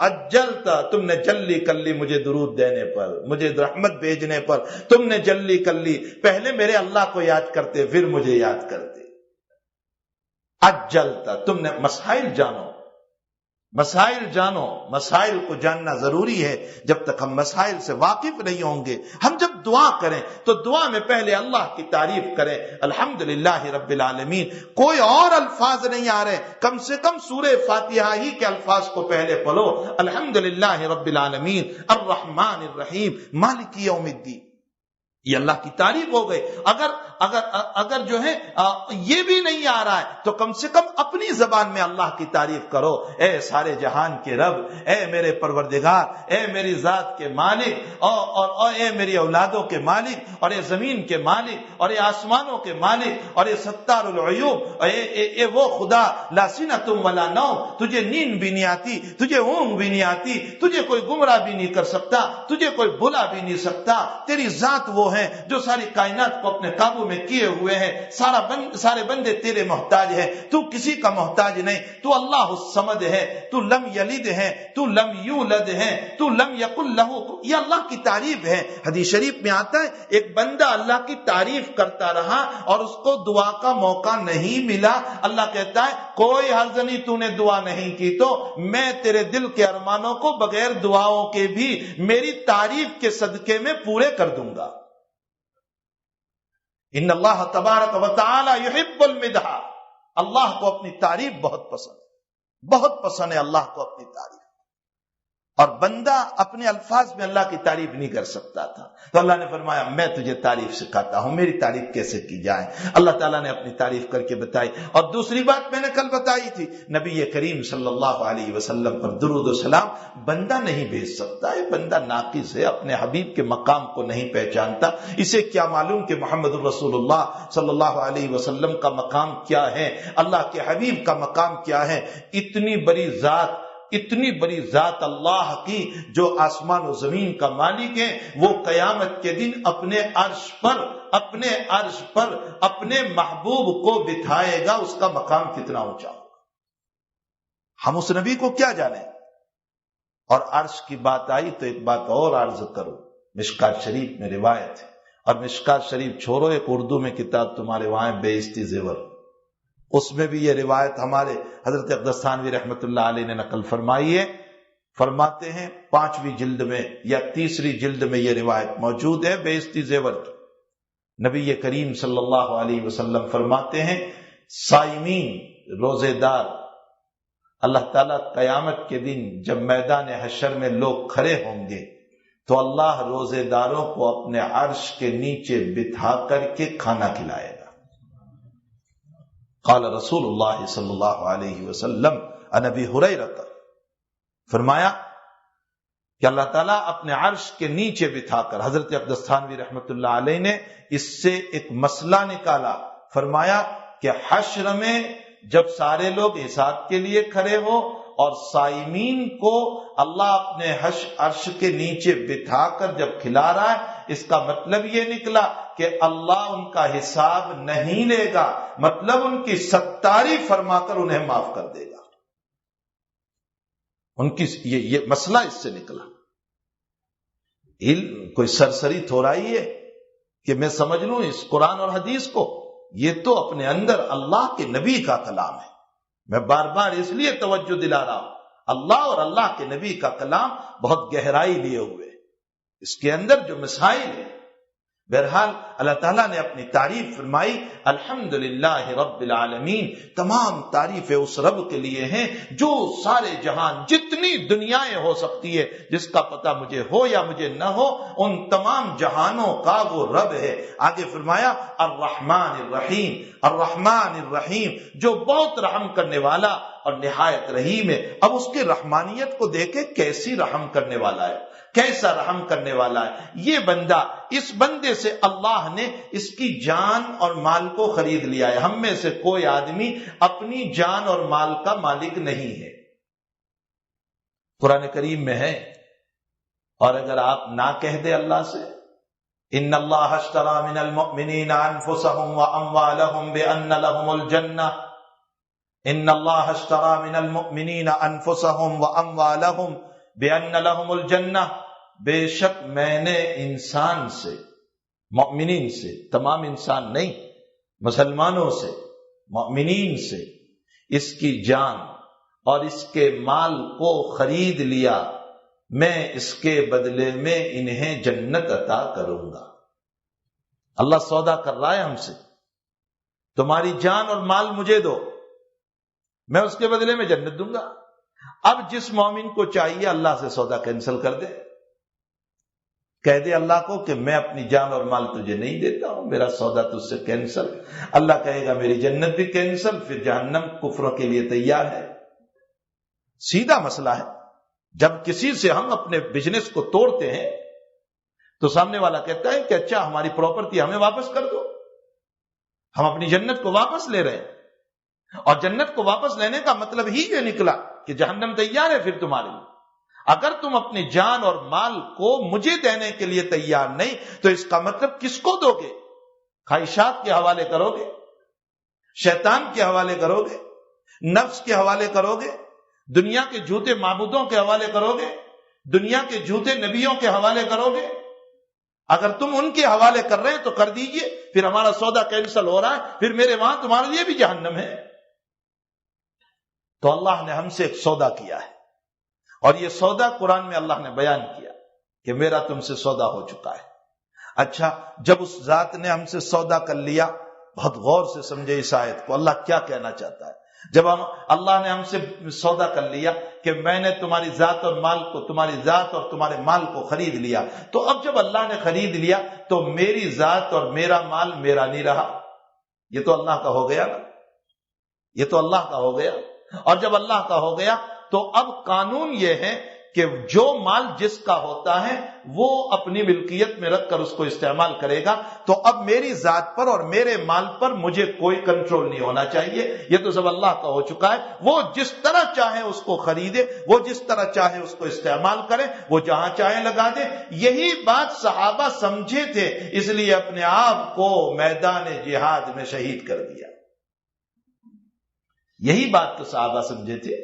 اجلتا، تم نے جلدی کر لی مجھے درود دینے پر، مجھے رحمت بھیجنے پر تم نے جلدی کر لی، پہلے میرے اللہ کو یاد کرتے پھر مجھے یاد کرتے۔ اجلتا، تم نے مسائل جانو، مسائل جانو، مسائل کو جاننا ضروری ہے۔ جب تک ہم مسائل سے واقف نہیں ہوں گے، ہم جب دعا کریں تو دعا میں پہلے اللہ کی تعریف کریں، الحمدللہ رب العالمین، کوئی اور الفاظ نہیں آ رہے، کم سے کم سورہ فاتحہ ہی کے الفاظ کو پہلے پڑھو، الحمدللہ رب العالمین الرحمن الرحیم مالک یوم الدین، یہ اللہ کی تعریف ہو گئی۔ اگر جو ہے یہ بھی نہیں آ رہا ہے تو کم سے کم اپنی زبان میں اللہ کی تعریف کرو، اے سارے جہان کے رب، اے میرے پروردگار، اے میری ذات کے مالک، اور اے میری اولادوں کے مالک، اور اے زمین کے مالک، اور اے آسمانوں کے مالک، اور اے ستار العیوب، اے وہ خدا لا سنۃ ولا نوم، تجھے نیند بھی نہیں آتی، تجھے اونگ بھی نہیں آتی، تجھے کوئی گمراہ بھی نہیں کر سکتا، تجھے کوئی بلا بھی نہیں سکتا، تیری ذات وہ ہے جو ساری کائنات کو اپنے قابو میں کیے ہوئے ہیں، سارے بندے تیرے محتاج ہیں، تو کسی کا محتاج نہیں، تو اللہ الصمد ہے، تو لم یلد ہے، تو لم یولد ہے، تو لم یکن لہ، یہ اللہ کی تعریف ہے۔ حدیث شریف میں آتا ہے ایک بندہ اللہ کی تعریف کرتا رہا اور اس کو دعا کا موقع نہیں ملا، اللہ کہتا ہے کوئی حرج نہیں، تو نے دعا نہیں کی تو میں تیرے دل کے ارمانوں کو بغیر دعاؤں کے بھی میری تعریف کے صدقے میں پورے کر دوں گا۔ ان اللہ تبارک و تعالی یحب المدح، اللہ کو اپنی تعریف بہت پسند ہے، بہت پسند ہے اللہ کو اپنی تعریف، اور بندہ اپنے الفاظ میں اللہ کی تعریف نہیں کر سکتا تھا، تو اللہ نے فرمایا میں تجھے تعریف سکھاتا ہوں، میری تعریف کیسے کی جائے۔ اللہ تعالیٰ نے اپنی تعریف کر کے بتائی۔ اور دوسری بات میں نے کل بتائی تھی، نبی کریم صلی اللہ علیہ وسلم پر درود و سلام بندہ نہیں بھیج سکتا ہے، بندہ ناقص ہے، اپنے حبیب کے مقام کو نہیں پہچانتا، اسے کیا معلوم کہ محمد الرسول اللہ صلی اللہ علیہ وسلم کا مقام کیا ہے، اللہ کے حبیب کا مقام کیا ہے۔ اتنی بڑی ذات اللہ کی جو آسمان و زمین کا مالک ہے، وہ قیامت کے دن اپنے عرش پر اپنے محبوب کو بٹھائے گا، اس کا مقام کتنا اونچا ہوگا، ہم اس نبی کو کیا جانیں۔ اور عرش کی بات آئی تو ایک بات اور عرض کرو، مشکات شریف میں روایت ہے، اور مشکات شریف چھوڑو، ایک اردو میں کتاب تمہارے وہاں بیزتی زیور، اس میں بھی یہ روایت ہمارے حضرت اقدس تھانوی رحمۃ اللہ علیہ نے نقل فرمائی ہے۔ فرماتے ہیں 5ویں جلد میں یا 3ری جلد میں یہ روایت موجود ہے بیزتی زیور کی۔ نبی کریم صلی اللہ علیہ وسلم فرماتے ہیں صائمین، روزے دار، اللہ تعالیٰ قیامت کے دن جب میدان حشر میں لوگ کھڑے ہوں گے تو اللہ روزے داروں کو اپنے عرش کے نیچے بٹھا کر کے کھانا کھلائے گا۔ قال رسول اللہ صلی اللہ علیہ وسلم عن ابی ہریرہ، فرمایا کہ اللہ تعالیٰ اپنے عرش کے نیچے بٹھا کر، حضرت اقدس تھانوی رحمۃ اللہ علیہ نے اس سے ایک مسئلہ نکالا، فرمایا کہ حشر میں جب سارے لوگ حساب کے لیے کھڑے ہو اور صائمین کو اللہ اپنے عرش کے نیچے بٹھا کر جب کھلا رہا ہے، اس کا مطلب یہ نکلا کہ اللہ ان کا حساب نہیں لے گا، مطلب ان کی ستاری فرما کر انہیں معاف کر دے گا۔ ان کی یہ مسئلہ اس سے نکلا۔ علم کوئی سرسری تھوڑا ہی ہے کہ میں سمجھ لوں اس قرآن اور حدیث کو، یہ تو اپنے اندر اللہ کے نبی کا کلام ہے۔ میں بار بار اس لیے توجہ دلا رہا ہوں، اللہ اور اللہ کے نبی کا کلام بہت گہرائی لیے ہوئے، اس کے اندر جو مسائل ہیں بہرحال اللہ تعالیٰ نے اپنی تعریف فرمائی، الحمدللہ رب العالمین، تمام تعریفیں اس رب کے لیے ہیں جو سارے جہان، جتنی دنیایں ہو سکتی ہے، جس کا پتہ مجھے ہو یا مجھے نہ ہو، ان تمام جہانوں کا وہ رب ہے۔ آگے فرمایا الرحمن الرحیم، الرحمن الرحیم، جو بہت رحم کرنے والا اور نہایت رحیم ہے۔ اب اس کی رحمانیت کو دیکھیں، کیسی رحم کرنے والا ہے، کیسا رحم کرنے والا ہے۔ یہ بندہ، اس بندے سے اللہ نے اس کی جان اور مال کو خرید لیا ہے۔ ہم میں سے کوئی آدمی اپنی جان اور مال کا مالک نہیں ہے، قرآن کریم میں ہے۔ اور اگر آپ نہ کہہ دے اللہ سے، ان اللہ اشتری من المؤمنین انفسهم واموالهم بان لهم الجنہ، ان اللہ اشتری من المؤمنین انفسهم واموالهم بان لهم الجنہ، بے شک میں نے انسان سے، مؤمنین سے، تمام انسان نہیں، مسلمانوں سے، مؤمنین سے اس کی جان اور اس کے مال کو خرید لیا، میں اس کے بدلے میں انہیں جنت عطا کروں گا۔ اللہ سودا کر رہا ہے ہم سے، تمہاری جان اور مال مجھے دو، میں اس کے بدلے میں جنت دوں گا۔ اب جس مومن کو چاہیے اللہ سے سودا کینسل کر دے، کہہ دے اللہ کو کہ میں اپنی جان اور مال تجھے نہیں دیتا ہوں، میرا سودا تجھ سے کینسل۔ اللہ کہے گا میری جنت بھی کینسل، پھر جہنم کفر کے لیے تیار ہے۔ سیدھا مسئلہ ہے۔ جب کسی سے ہم اپنے بزنس کو توڑتے ہیں تو سامنے والا کہتا ہے کہ اچھا ہماری پراپرٹی ہمیں واپس کر دو، ہم اپنی جنت کو واپس لے رہے ہیں۔ اور جنت کو واپس لینے کا مطلب ہی یہ نکلا کہ جہنم تیار ہے پھر تمہارے لیے۔ اگر تم اپنی جان اور مال کو مجھے دینے کے لیے تیار نہیں تو اس کا مطلب کس کو دو گے؟ خواہشات کے حوالے کرو گے، شیطان کے حوالے کرو گے، نفس کے حوالے کرو گے، دنیا کے جھوٹے معبودوں کے حوالے کرو گے، دنیا کے جھوٹے نبیوں کے حوالے کرو گے؟ اگر تم ان کے حوالے کر رہے ہیں تو کر دیجئے، پھر ہمارا سودا کینسل ہو رہا ہے، پھر میرے وہاں تمہارے لیے بھی جہنم ہے۔ تو اللہ نے ہم سے ایک سودا کیا ہے، اور یہ سودا قرآن میں اللہ نے بیان کیا کہ میرا تم سے سودا ہو چکا ہے۔ اچھا، جب اس ذات نے ہم سے سودا کر لیا، بہت غور سے سمجھے اس آیت کو، اللہ کیا کہنا چاہتا ہے۔ جب اللہ نے ہم سے سودا کر لیا کہ میں نے تمہاری ذات اور مال کو، تمہاری ذات اور تمہارے مال کو خرید لیا، تو اب جب اللہ نے خرید لیا تو میری ذات اور میرا مال میرا نہیں رہا، یہ تو اللہ کا ہو گیا نا، یہ تو اللہ کا ہو گیا۔ اور جب اللہ کا ہو گیا تو اب قانون یہ ہے کہ جو مال جس کا ہوتا ہے وہ اپنی ملکیت میں رکھ کر اس کو استعمال کرے گا۔ تو اب میری ذات پر اور میرے مال پر مجھے کوئی کنٹرول نہیں ہونا چاہیے، یہ تو سب اللہ کا ہو چکا ہے۔ وہ جس طرح چاہے اس کو خریدے، وہ جس طرح چاہے اس کو استعمال کرے، وہ جہاں چاہے لگا دے۔ یہی بات صحابہ سمجھے تھے، اس لیے اپنے آپ کو میدان جہاد میں شہید کر دیا۔ یہی بات تو صحابہ سمجھے تھے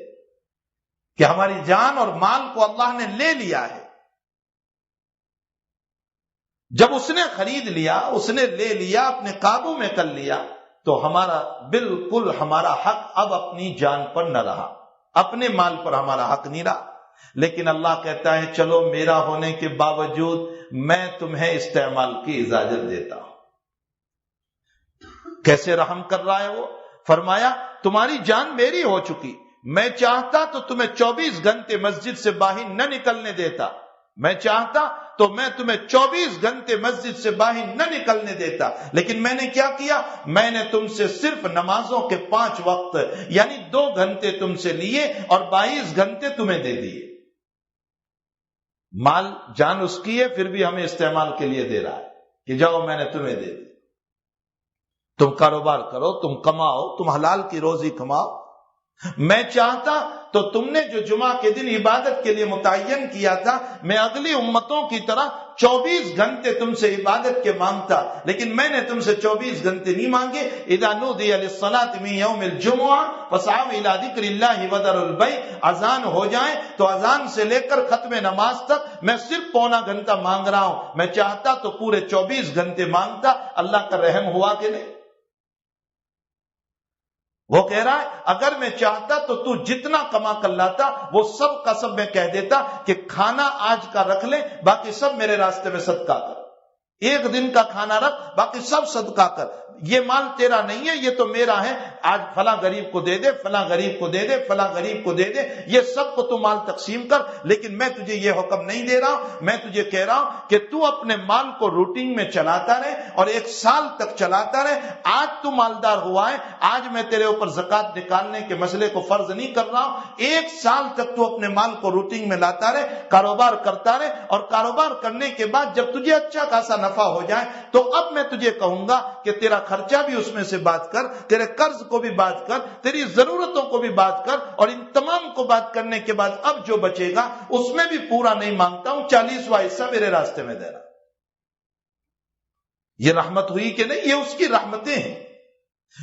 کہ ہماری جان اور مال کو اللہ نے لے لیا ہے۔ جب اس نے خرید لیا، اس نے لے لیا، اپنے قابو میں کر لیا، تو ہمارا بالکل ہمارا حق اب اپنی جان پر نہ رہا، اپنے مال پر ہمارا حق نہیں رہا۔ لیکن اللہ کہتا ہے چلو میرا ہونے کے باوجود میں تمہیں استعمال کی اجازت دیتا ہوں۔ کیسے رحم کر رہا ہے وہ؟ فرمایا تمہاری جان میری ہو چکی، میں چاہتا تو تمہیں 24 گھنٹے مسجد سے باہر نہ نکلنے دیتا، میں چاہتا تو میں تمہیں 24 گھنٹے مسجد سے باہر نہ نکلنے دیتا، لیکن میں نے کیا کیا؟ میں نے تم سے صرف نمازوں کے 5 وقت یعنی 2 گھنٹے تم سے لیے اور 22 گھنٹے تمہیں دے دیے۔ مال جان اس کی ہے، پھر بھی ہمیں استعمال کے لیے دے رہا ہے کہ جاؤ میں نے تمہیں دے دی، تم کاروبار کرو، تم کماؤ، تم حلال کی روزی کماؤ۔ میں چاہتا تو تم نے جو جمعہ کے دن عبادت کے لیے متعین کیا تھا، میں اگلی امتوں کی طرح 24 گھنٹے تم سے عبادت کے مانگتا، لیکن میں نے تم سے 24 گھنٹے نہیں مانگے۔ اذا نودی للصلاة من یوم الجمعہ فاسعوا الى ذکر اللہ وذروا البیع، اذان ہو جائے تو اذان سے لے کر ختم نماز تک میں صرف پونا گھنٹہ مانگ رہا ہوں، میں چاہتا تو پورے 24 گھنٹے مانگتا۔ اللہ کا رحم ہوا کہ نہیں؟ وہ کہہ رہا ہے اگر میں چاہتا تو جتنا کما کر لاتا وہ سب کا سب میں کہہ دیتا کہ کھانا آج کا رکھ لے، باقی سب میرے راستے میں صدقہ کر۔ ایک دن کا کھانا رکھ، باقی سب صدقہ کر، یہ مال تیرا نہیں ہے، یہ تو میرا ہے، آج فلاں غریب کو دے دے، فلاں غریب کو دے دے، فلاں غریب کو دے دے، یہ سب کو تو مال تقسیم کر، لیکن میں تجھے یہ حکم نہیں دے رہا ہوں، میں تجھے کہہ رہا ہوں کہ تو اپنے مال کو روٹین میں چلاتا رہے اور 1 سال تک چلاتا رہے۔ آج تو مالدار ہوا ہے، آج میں تیرے اوپر زکوٰۃ نکالنے کے مسئلے کو فرض نہیں کر رہا ہوں، 1 سال تک تو اپنے مال کو روٹین میں لاتا رہے، کاروبار کرتا رہے، اور کاروبار کرنے کے بعد جب تجھے اچھا خاصا نفع ہو جائے تو اب میں تجھے کہوں گا کہ تیرا خرچہ بھی اس میں سے بات کر، تیرے قرض کو بھی بات کر، تیری ضرورتوں کو بھی بات کر، اور ان تمام کو بات کرنے کے بعد اب جو بچے گا اس میں بھی پورا نہیں مانگتا ہوں، 40واں حصہ میرے راستے میں دے رہا۔ یہ رحمت ہوئی کہ نہیں؟ یہ اس کی رحمتیں ہیں۔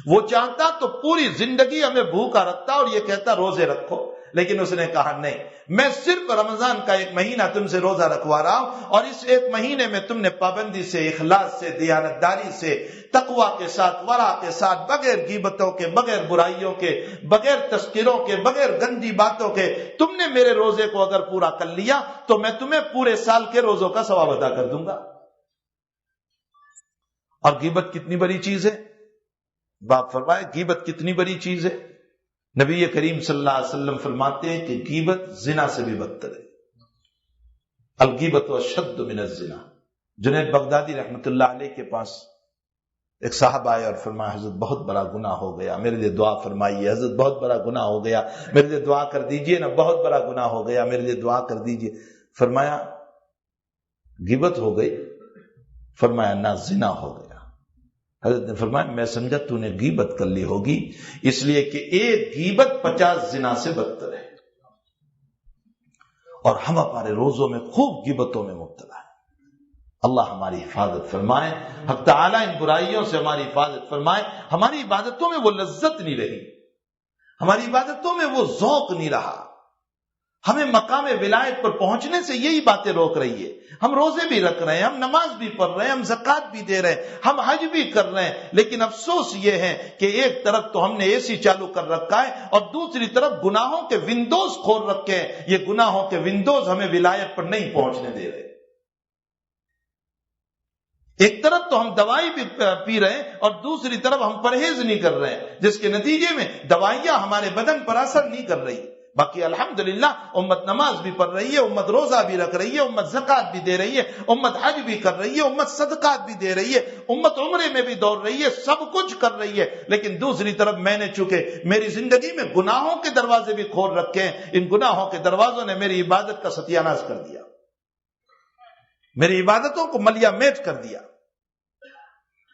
وہ چاہتا تو پوری زندگی ہمیں بھوکا رکھتا اور یہ کہتا روزے رکھو، لیکن اس نے کہا نہیں، میں صرف رمضان کا 1 مہینہ تم سے روزہ رکھوا رہا ہوں، اور اس 1 مہینے میں تم نے پابندی سے، اخلاص سے، دیانتداری سے، تقوی کے ساتھ، ورع کے ساتھ، بغیر غیبتوں کے، بغیر برائیوں کے، بغیر تذکروں کے، بغیر گندی باتوں کے، تم نے میرے روزے کو اگر پورا کر لیا تو میں تمہیں پورے سال کے روزوں کا ثواب ادا کر دوں گا۔ اور غیبت کتنی بڑی چیز ہے؟ باپ فرمائے غیبت کتنی بڑی چیز ہے؟ نبی کریم صلی اللہ علیہ وسلم فرماتے ہیں کہ غیبت زنا سے بھی بدتر ہے۔ الغیبت اشد من الزنا۔ جنید بغدادی رحمت اللہ علیہ کے پاس ایک صاحب آئے اور فرمایا حضرت بہت بڑا گناہ ہو گیا، میرے لیے دعا فرمائیے، حضرت بہت بڑا گناہ ہو گیا، میرے لیے دعا کر دیجئے نا، بہت بڑا گناہ ہو گیا، میرے لیے دعا کر دیجئے۔ فرمایا غیبت ہو گئی؟ فرمایا نہ، زنا ہو گیا۔ حضرت نے فرمایا میں سمجھا تو نے غیبت کر لی ہوگی، اس لیے کہ ایک غیبت 50 زنا سے بدتر ہے، اور ہم ہمارے روزوں میں خوب غیبتوں میں مبتلا ہے۔ اللہ ہماری حفاظت فرمائے، حق تعالیٰ ان برائیوں سے ہماری حفاظت فرمائے۔ ہماری عبادتوں میں وہ لذت نہیں رہی، ہماری عبادتوں میں وہ ذوق نہیں رہا، ہمیں مقام ولایت پر پہنچنے سے یہی باتیں روک رہی ہے۔ ہم روزے بھی رکھ رہے ہیں، ہم نماز بھی پڑھ رہے ہیں، ہم زکوٰۃ بھی دے رہے ہیں، ہم حج بھی کر رہے ہیں، لیکن افسوس یہ ہے کہ ایک طرف تو ہم نے اے سی چالو کر رکھا ہے اور دوسری طرف گناہوں کے ونڈوز کھول رکھے ہیں۔ یہ گناہوں کے ونڈوز ہمیں ولایت پر نہیں پہنچنے دے رہے۔ ایک طرف تو ہم دوائی بھی پی رہے ہیں اور دوسری طرف ہم پرہیز نہیں کر رہے ہیں، جس کے نتیجے میں دوائیاں ہمارے بدن پر اثر نہیں کر رہی۔ باقی الحمدللہ امت نماز بھی پڑھ رہی ہے، امت روزہ بھی رکھ رہی ہے، امت زکوٰۃ بھی دے رہی ہے، امت حج بھی کر رہی ہے، امت صدقات بھی دے رہی ہے، امت عمرے میں بھی دوڑ رہی ہے، سب کچھ کر رہی ہے، لیکن دوسری طرف میں نے چونکہ میری زندگی میں گناہوں کے دروازے بھی کھول رکھے ہیں، ان گناہوں کے دروازوں نے میری عبادت کا ستیہ ناش کر دیا، میری عبادتوں کو ملیا میٹ کر دیا۔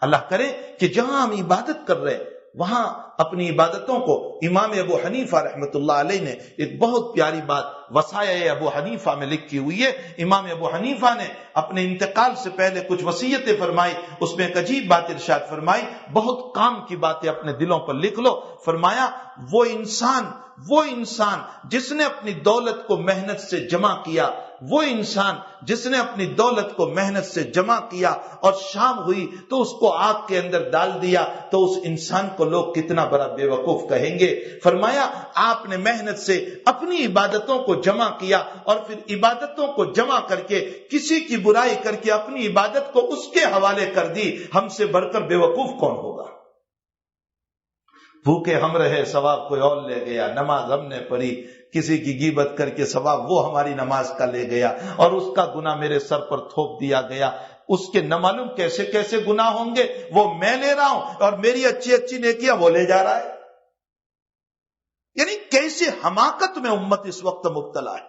اللہ کرے کہ جہاں ہم عبادت کر رہے ہیں وہاں اپنی عبادتوں کو، امام ابو حنیفہ رحمت اللہ علیہ نے ایک بہت پیاری بات وصایا ابو حنیفہ میں لکھی ہوئی ہے۔ امام ابو حنیفہ نے اپنے انتقال سے پہلے کچھ وصیتیں فرمائی، اس میں ایک عجیب بات ارشاد فرمائی، بہت کام کی باتیں اپنے دلوں پر لکھ لو۔ فرمایا وہ انسان جس نے اپنی دولت کو محنت سے جمع کیا، وہ انسان جس نے اپنی دولت کو محنت سے جمع کیا اور شام ہوئی تو اس کو آگ کے اندر ڈال دیا، تو اس انسان کو لوگ کتنا بڑا بے وقوف کہیں گے۔ فرمایا آپ نے محنت سے اپنی عبادتوں کو جمع کیا اور پھر عبادتوں کو جمع کر کے کسی کی برائی کر کے اپنی عبادت کو اس کے حوالے کر دی، ہم سے بڑھ کر بے وقوف کون ہوگا؟ بھوکے ہم رہے، ثواب کوئی اور لے گیا، نماز ہم نے پڑھی، کسی کی غیبت کر کے ثواب وہ ہماری نماز کا لے گیا اور اس کا گناہ میرے سر پر تھوپ دیا گیا۔ اس کے نہ معلوم کیسے کیسے گناہ ہوں گے، وہ میں لے رہا ہوں اور میری اچھی اچھی نیکیاں وہ لے جا رہا ہے۔ یعنی کیسے حماقت میں امت اس وقت مبتلا ہے،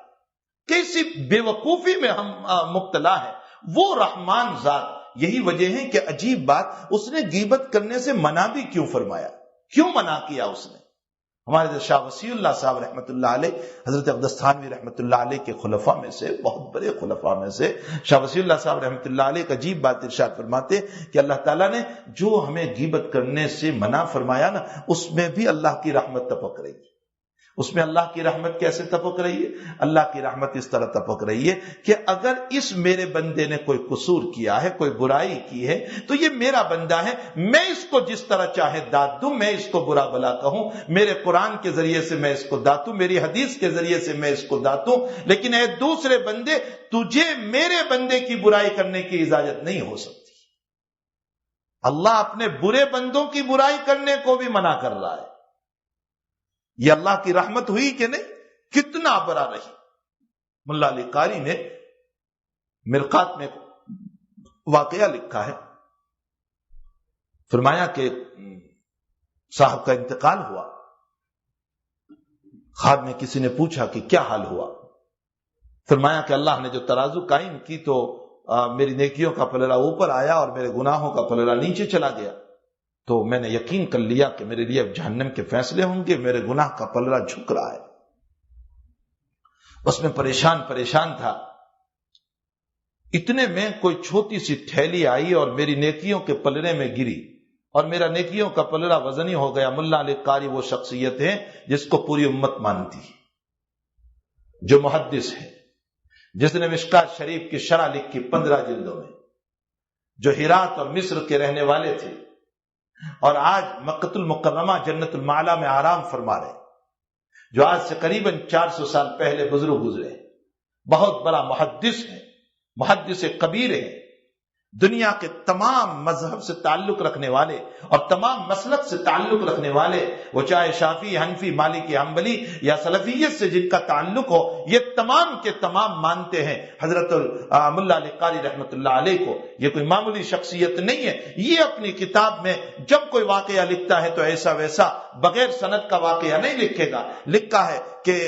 کیسی بے وقوفی میں ہم مبتلا ہے۔ وہ رحمان ذات، یہی وجہ ہے کہ عجیب بات، اس نے غیبت کرنے سے منع بھی کیوں فرمایا، کیوں منع کیا اس نے؟ ہمارے شاہ وسیع اللہ صاحب رحمت اللہ علیہ، حضرت اقدس تھانوی رحمت اللہ علیہ کے خلفاء میں سے، بہت بڑے خلفاء میں سے شاہ وسیع اللہ صاحب رحمت اللہ علیہ کا عجیب بات ارشاد فرماتے کہ اللہ تعالیٰ نے جو ہمیں غیبت کرنے سے منع فرمایا نا، اس میں بھی اللہ کی رحمت ٹپک رہی ہے۔ اس میں اللہ کی رحمت کیسے ٹپک رہی ہے؟ اللہ کی رحمت اس طرح ٹپک رہی ہے کہ اگر اس میرے بندے نے کوئی قصور کیا ہے، کوئی برائی کی ہے، تو یہ میرا بندہ ہے، میں اس کو جس طرح چاہے داد دوں، میں اس کو برا بلا کہوں، میرے قرآن کے ذریعے سے میں اس کو داد دوں، میری حدیث کے ذریعے سے میں اس کو داد دوں، لیکن اے دوسرے بندے، تجھے میرے بندے کی برائی کرنے کی اجازت نہیں ہو سکتی۔ اللہ اپنے برے بندوں کی برائی کرنے کو بھی منع کر رہا ہے. یہ اللہ کی رحمت ہوئی کہ نہیں؟ کتنا بڑا رہی. ملا علی قاری نے مرقات میں واقعہ لکھا ہے. فرمایا کہ صاحب کا انتقال ہوا. خواب میں کسی نے پوچھا کہ کیا حال ہوا؟ فرمایا کہ اللہ نے جو ترازو قائم کی تو میری نیکیوں کا پلڑا اوپر آیا اور میرے گناہوں کا پلڑا نیچے چلا گیا. تو میں نے یقین کر لیا کہ میرے لیے اب جہنم کے فیصلے ہوں گے. میرے گناہ کا پلڑا جھک رہا ہے. اس میں پریشان تھا. اتنے میں کوئی چھوٹی سی تھیلی آئی اور میری نیکیوں کے پلڑے میں گری اور میرا نیکیوں کا پلڑا وزنی ہو گیا. ملا علی قاری وہ شخصیت ہے جس کو پوری امت مانتی ہے، جو محدث ہے، جس نے مشکات شریف کی شرح لکھی 15 جلدوں میں، جو ہرات اور مصر کے رہنے والے تھے اور آج مکۃ المکرمہ جنت المعلا میں آرام فرما رہے، جو آج سے قریباً 400 سال پہلے بزرگ گزرے. بہت بڑا محدث ہے، محدث کبیر ہے. دنیا کے تمام مذہب سے تعلق رکھنے والے اور تمام مسلک سے تعلق رکھنے والے، وہ چاہے شافعی، حنفی، مالکی، حنبلی یا سلفیت سے جن کا تعلق ہو، یہ تمام کے تمام مانتے ہیں حضرت ملا علی قاری رحمت اللہ علیہ کو. یہ کوئی معمولی شخصیت نہیں ہے. یہ اپنی کتاب میں جب کوئی واقعہ لکھتا ہے تو ایسا ویسا بغیر سند کا واقعہ نہیں لکھے گا. لکھا ہے کہ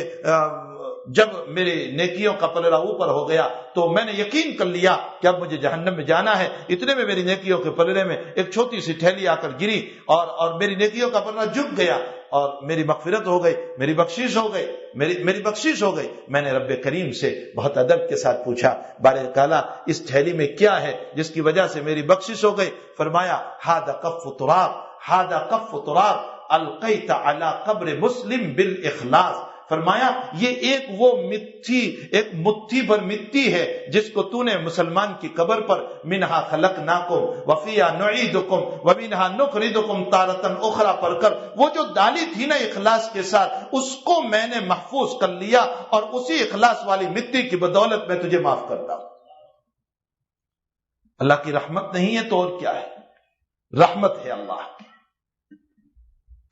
جب میرے نیکیوں کا پلڑا اوپر ہو گیا تو میں نے یقین کر لیا کہ اب مجھے جہنم میں جانا ہے. اتنے میں میری نیکیوں کے پلڑے میں ایک چھوٹی سی تھیلی آ کر گری اور میری نیکیوں کا پلڑا جھک گیا اور میری مغفرت ہو گئی، میری بخشش ہو گئی، میری بخشش ہو گئی. میں نے رب کریم سے بہت ادب کے ساتھ پوچھا، بارے تعالیٰ اس تھیلی میں کیا ہے جس کی وجہ سے میری بخشش ہو گئی؟ فرمایا ہادہ کف تراب القیت علی قبر مسلم بالاخلاص. فرمایا یہ ایک مٹھی بھر مٹی ہے جس کو تو نے مسلمان کی قبر پر منہا خلقناکم وفیہا نعیدکم ومنہا نخرجکم تارۃ اخری پڑھ کر وہ جو ڈالی تھی نا اخلاص کے ساتھ، اس کو میں نے محفوظ کر لیا اور اسی اخلاص والی مٹی کی بدولت میں تجھے معاف کرتا ہوں. اللہ کی رحمت نہیں ہے تو اور کیا ہے؟ رحمت ہے اللہ کی.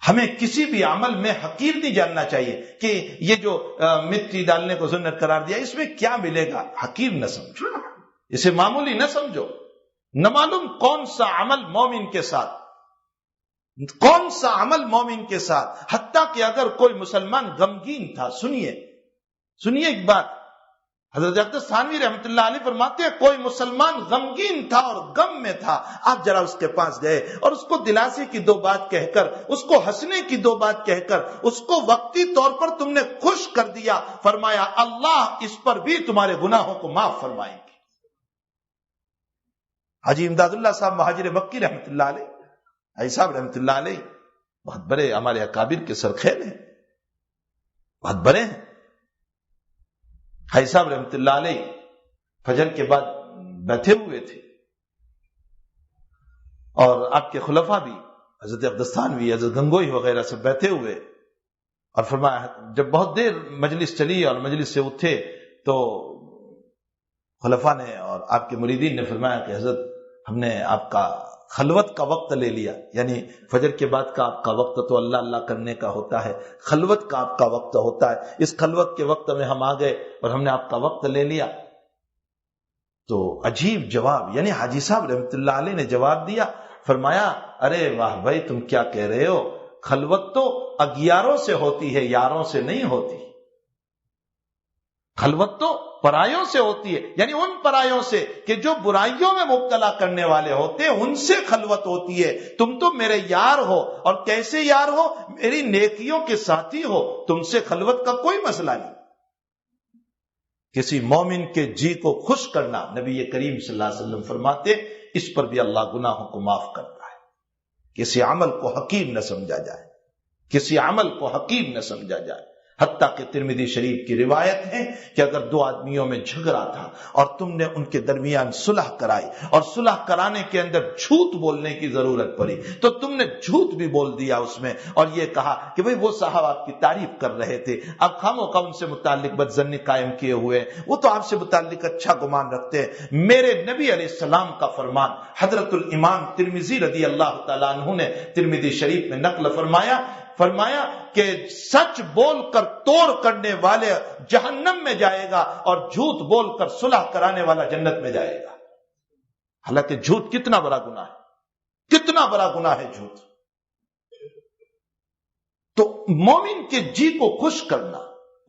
ہمیں کسی بھی عمل میں حقیر نہیں جاننا چاہیے کہ یہ جو مٹی ڈالنے کو سنت قرار دیا اس میں کیا ملے گا. حقیر نہ سمجھو، اسے معمولی نہ سمجھو. نہ معلوم کون سا عمل مومن کے ساتھ، حتیٰ کہ اگر کوئی مسلمان غمگین تھا، سنیے ایک بات. حضرت اقدس تھانوی رحمت اللہ علیہ فرماتے ہیں کوئی مسلمان غمگین تھا اور غم میں تھا، آپ ذرا اس کے پاس گئے اور اس کو دلاسی کی 2 بات کہہ کر، اس کو ہنسنے کی 2 بات کہہ کر، اس کو وقتی طور پر تم نے خوش کر دیا. فرمایا اللہ اس پر بھی تمہارے گناہوں کو معاف فرمائیں گے. حاجی امداد اللہ صاحب مہاجر مکی رحمت اللہ علیہ، حاجی صاحب رحمت اللہ علیہ بہت بڑے ہمارے اکابر کے سرخیل ہیں، بہت بڑے ہیں. حاجی صاحب رحمت اللہ علیہ فجر کے بعد بیٹھے ہوئے تھے اور آپ کے خلفاء بھی حضرت اقدس تھانوی، حضرت گنگوئی وغیرہ سے بیٹھے ہوئے، اور فرمایا جب بہت دیر مجلس چلی اور مجلس سے اٹھے تو خلفاء نے اور آپ کے مریدین نے فرمایا کہ حضرت ہم نے آپ کا خلوت کا وقت لے لیا. یعنی فجر کے بعد کا آپ کا وقت تو اللہ اللہ کرنے کا ہوتا ہے، خلوت کا آپ کا وقت ہوتا ہے. اس خلوت کے وقت میں ہم آ گئے اور ہم نے آپ کا وقت لے لیا. تو عجیب جواب، یعنی حاجی صاحب رحمت اللہ علیہ نے جواب دیا. فرمایا ارے واہ بھائی تم کیا کہہ رہے ہو، خلوت تو اگیاروں سے ہوتی ہے، یاروں سے نہیں ہوتی. خلوت تو پرایوں سے ہوتی ہے، یعنی ان پرایوں سے کہ جو برائیوں میں مبتلا کرنے والے ہوتے ہیں ان سے خلوت ہوتی ہے. تم تو میرے یار ہو، اور کیسے یار ہو؟ میری نیکیوں کے ساتھی ہو، تم سے خلوت کا کوئی مسئلہ نہیں. کسی مومن کے جی کو خوش کرنا، نبی کریم صلی اللہ علیہ وسلم فرماتے اس پر بھی اللہ گناہوں کو معاف کرتا ہے. کسی عمل کو حقیر نہ سمجھا جائے، کسی عمل کو حقیر نہ سمجھا جائے. حتیٰ کہ ترمذی شریف کی روایت ہے کہ اگر دو آدمیوں میں جھگڑا تھا اور تم نے ان کے درمیان صلح کرائی اور صلح کرانے کے اندر جھوٹ بولنے کی ضرورت پڑی تو تم نے جھوٹ بھی بول دیا اس میں اور یہ کہا کہ بھئی وہ صاحب آپ کی تعریف کر رہے تھے، اب خاموخواہ ان سے متعلق بدظنی قائم کیے ہوئے، وہ تو آپ سے متعلق اچھا گمان رکھتے ہیں۔ میرے نبی علیہ السلام کا فرمان حضرت الامام ترمذی رضی اللہ تعالیٰ عنہ نے ترمذی شریف میں نقل فرمایا کہ سچ بول کر توڑ کرنے والے جہنم میں جائے گا اور جھوٹ بول کر صلح کرانے والا جنت میں جائے گا۔ حالانکہ جھوٹ کتنا بڑا گناہ ہے، کتنا بڑا گناہ ہے جھوٹ۔ تو مومن کے جی کو خوش کرنا،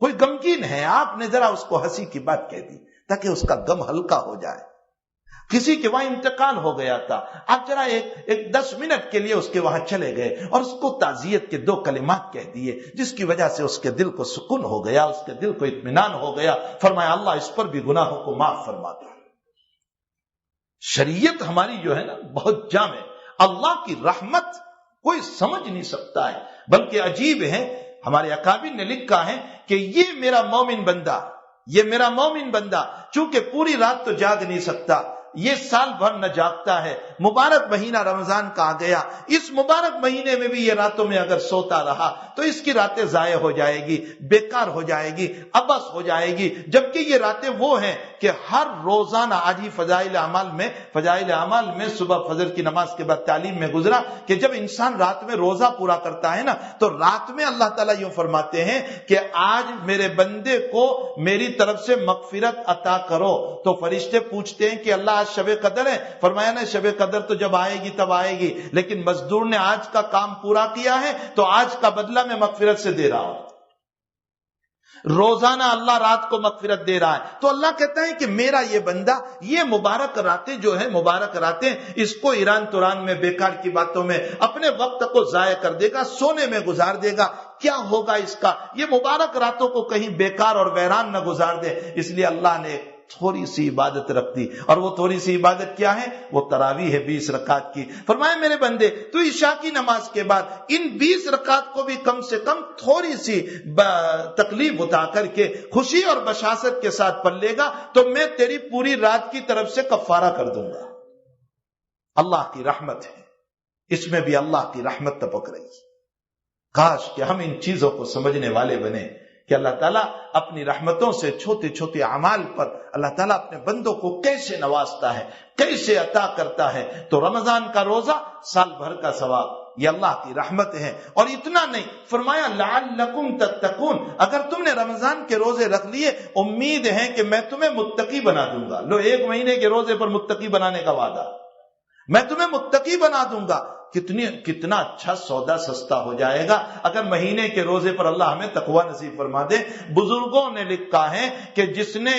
کوئی غمگین ہے آپ نے ذرا اس کو ہنسی کی بات کہہ دی تاکہ اس کا غم ہلکا ہو جائے۔ کسی کے وہاں انتقال ہو گیا تھا، آپ ذرا ایک 10 منٹ کے لیے اس کے وہاں چلے گئے اور اس کو تعزیت کے 2 کلمات کہہ دیے جس کی وجہ سے اس کے دل کو سکون ہو گیا، اس کے دل کو اطمینان ہو گیا۔ فرمایا اللہ اس پر بھی گناہوں کو معاف فرماتا ہے۔ شریعت ہماری جو ہے نا بہت جامع، اللہ کی رحمت کوئی سمجھ نہیں سکتا ہے، بلکہ عجیب ہے ہمارے اکابر نے لکھا ہے کہ یہ میرا مومن بندہ چونکہ پوری رات تو جاگ نہیں سکتا، یہ سال بھر نہ جاگتا ہے، مبارک مہینہ رمضان کا آ گیا، اس مبارک مہینے میں بھی یہ راتوں میں اگر سوتا رہا تو اس کی راتیں ضائع ہو جائے گی، بیکار ہو جائے گی، عبث ہو جائے گی، جبکہ یہ راتیں وہ ہیں کہ ہر روزانہ، آج ہی فضائل اعمال میں صبح فجر کی نماز کے بعد تعلیم میں گزرا کہ جب انسان رات میں روزہ پورا کرتا ہے نا تو رات میں اللہ تعالیٰ یوں فرماتے ہیں کہ آج میرے بندے کو میری طرف سے مغفرت عطا کرو، تو فرشتے پوچھتے ہیں کہ اللہ شب قدر ہے، فرمایا نا شب قدر تو جب آئے گی تب آئے گی، لیکن مزدور نے آج کا کام پورا کیا ہے تو آج کا بدلہ میں مغفرت سے دے رہا ہوں۔ روزانہ اللہ رات کو مغفرت دے رہا ہے، تو اللہ کہتا ہے کہ میرا یہ بندہ یہ مبارک راتیں جو ہے، مبارک راتیں اس کو ایران توران میں بیکار کی باتوں میں اپنے وقت کو ضائع کر دے گا، سونے میں گزار دے گا، کیا ہوگا اس کا؟ یہ مبارک راتوں کو کہیں بیکار اور ویران نہ گزار دے۔ اس لیے اللہ نے تھوڑی سی عبادت رکھ دی، اور وہ تھوڑی سی عبادت کیا ہے؟ وہ تراویح ہے 20 رکعت کی۔ فرمایا میرے بندے تو عشاء کی نماز کے بعد ان 20 رکعت کو بھی کم سے کم تھوڑی سی تکلیف اٹھا کر کے خوشی اور بشاشت کے ساتھ پڑھ لے گا تو میں تیری پوری رات کی طرف سے کفارہ کر دوں گا۔ اللہ کی رحمت ہے، اس میں بھی اللہ کی رحمت ٹپک رہی ہے۔ کاش کہ ہم ان چیزوں کو سمجھنے والے بنے کہ اللہ تعالیٰ اپنی رحمتوں سے چھوٹے چھوٹے اعمال پر اللہ تعالیٰ اپنے بندوں کو کیسے نوازتا ہے، کیسے عطا کرتا ہے۔ تو رمضان کا روزہ سال بھر کا ثواب، یہ اللہ کی رحمت ہے۔ اور اتنا نہیں، فرمایا لعلکم تتقون، اگر تم نے رمضان کے روزے رکھ لیے امید ہے کہ میں تمہیں متقی بنا دوں گا۔ لو 1 مہینے کے روزے پر متقی بنانے کا وعدہ، میں تمہیں متقی بنا دوں گا۔ کتنا اچھا سودا سستا ہو جائے گا اگر مہینے کے روزے پر اللہ ہمیں تقوی نصیب فرما دے۔ بزرگوں نے لکھا ہے کہ جس نے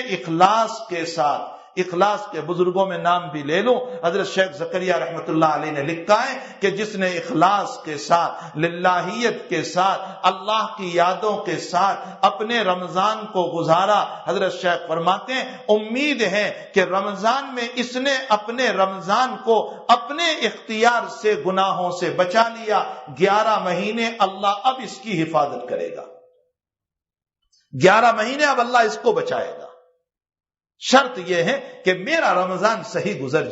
اخلاص کے بزرگوں میں نام بھی لے لو، حضرت شیخ زکریا رحمت اللہ علیہ نے لکھا ہے کہ جس نے اخلاص کے ساتھ، للہیت کے ساتھ، اللہ کی یادوں کے ساتھ اپنے رمضان کو گزارا، حضرت شیخ فرماتے ہیں امید ہے کہ رمضان میں اس نے اپنے رمضان کو اپنے اختیار سے گناہوں سے بچا لیا، 11 مہینے اللہ اب اس کی حفاظت کرے گا، 11 مہینے اب اللہ اس کو بچائے گا۔ شرط یہ ہے کہ میرا رمضان صحیح گزر